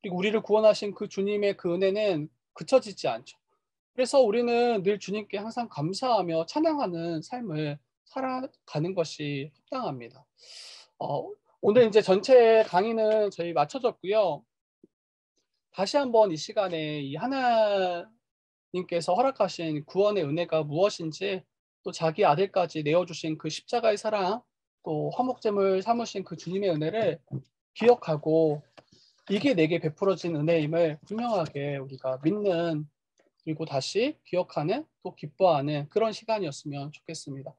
그리고 우리를 구원하신 그 주님의 그 은혜는 그쳐지지 않죠. 그래서 우리는 늘 주님께 항상 감사하며 찬양하는 삶을 살아가는 것이 합당합니다. 오늘 이제 전체 강의는 저희 마쳐졌고요. 다시 한번 이 시간에 이 하나님께서 허락하신 구원의 은혜가 무엇인지, 또 자기 아들까지 내어주신 그 십자가의 사랑, 또 화목제물 삼으신 그 주님의 은혜를 기억하고 이게 내게 베풀어진 은혜임을 분명하게 우리가 믿는 그리고 다시 기억하는 또 기뻐하는 그런 시간이었으면 좋겠습니다.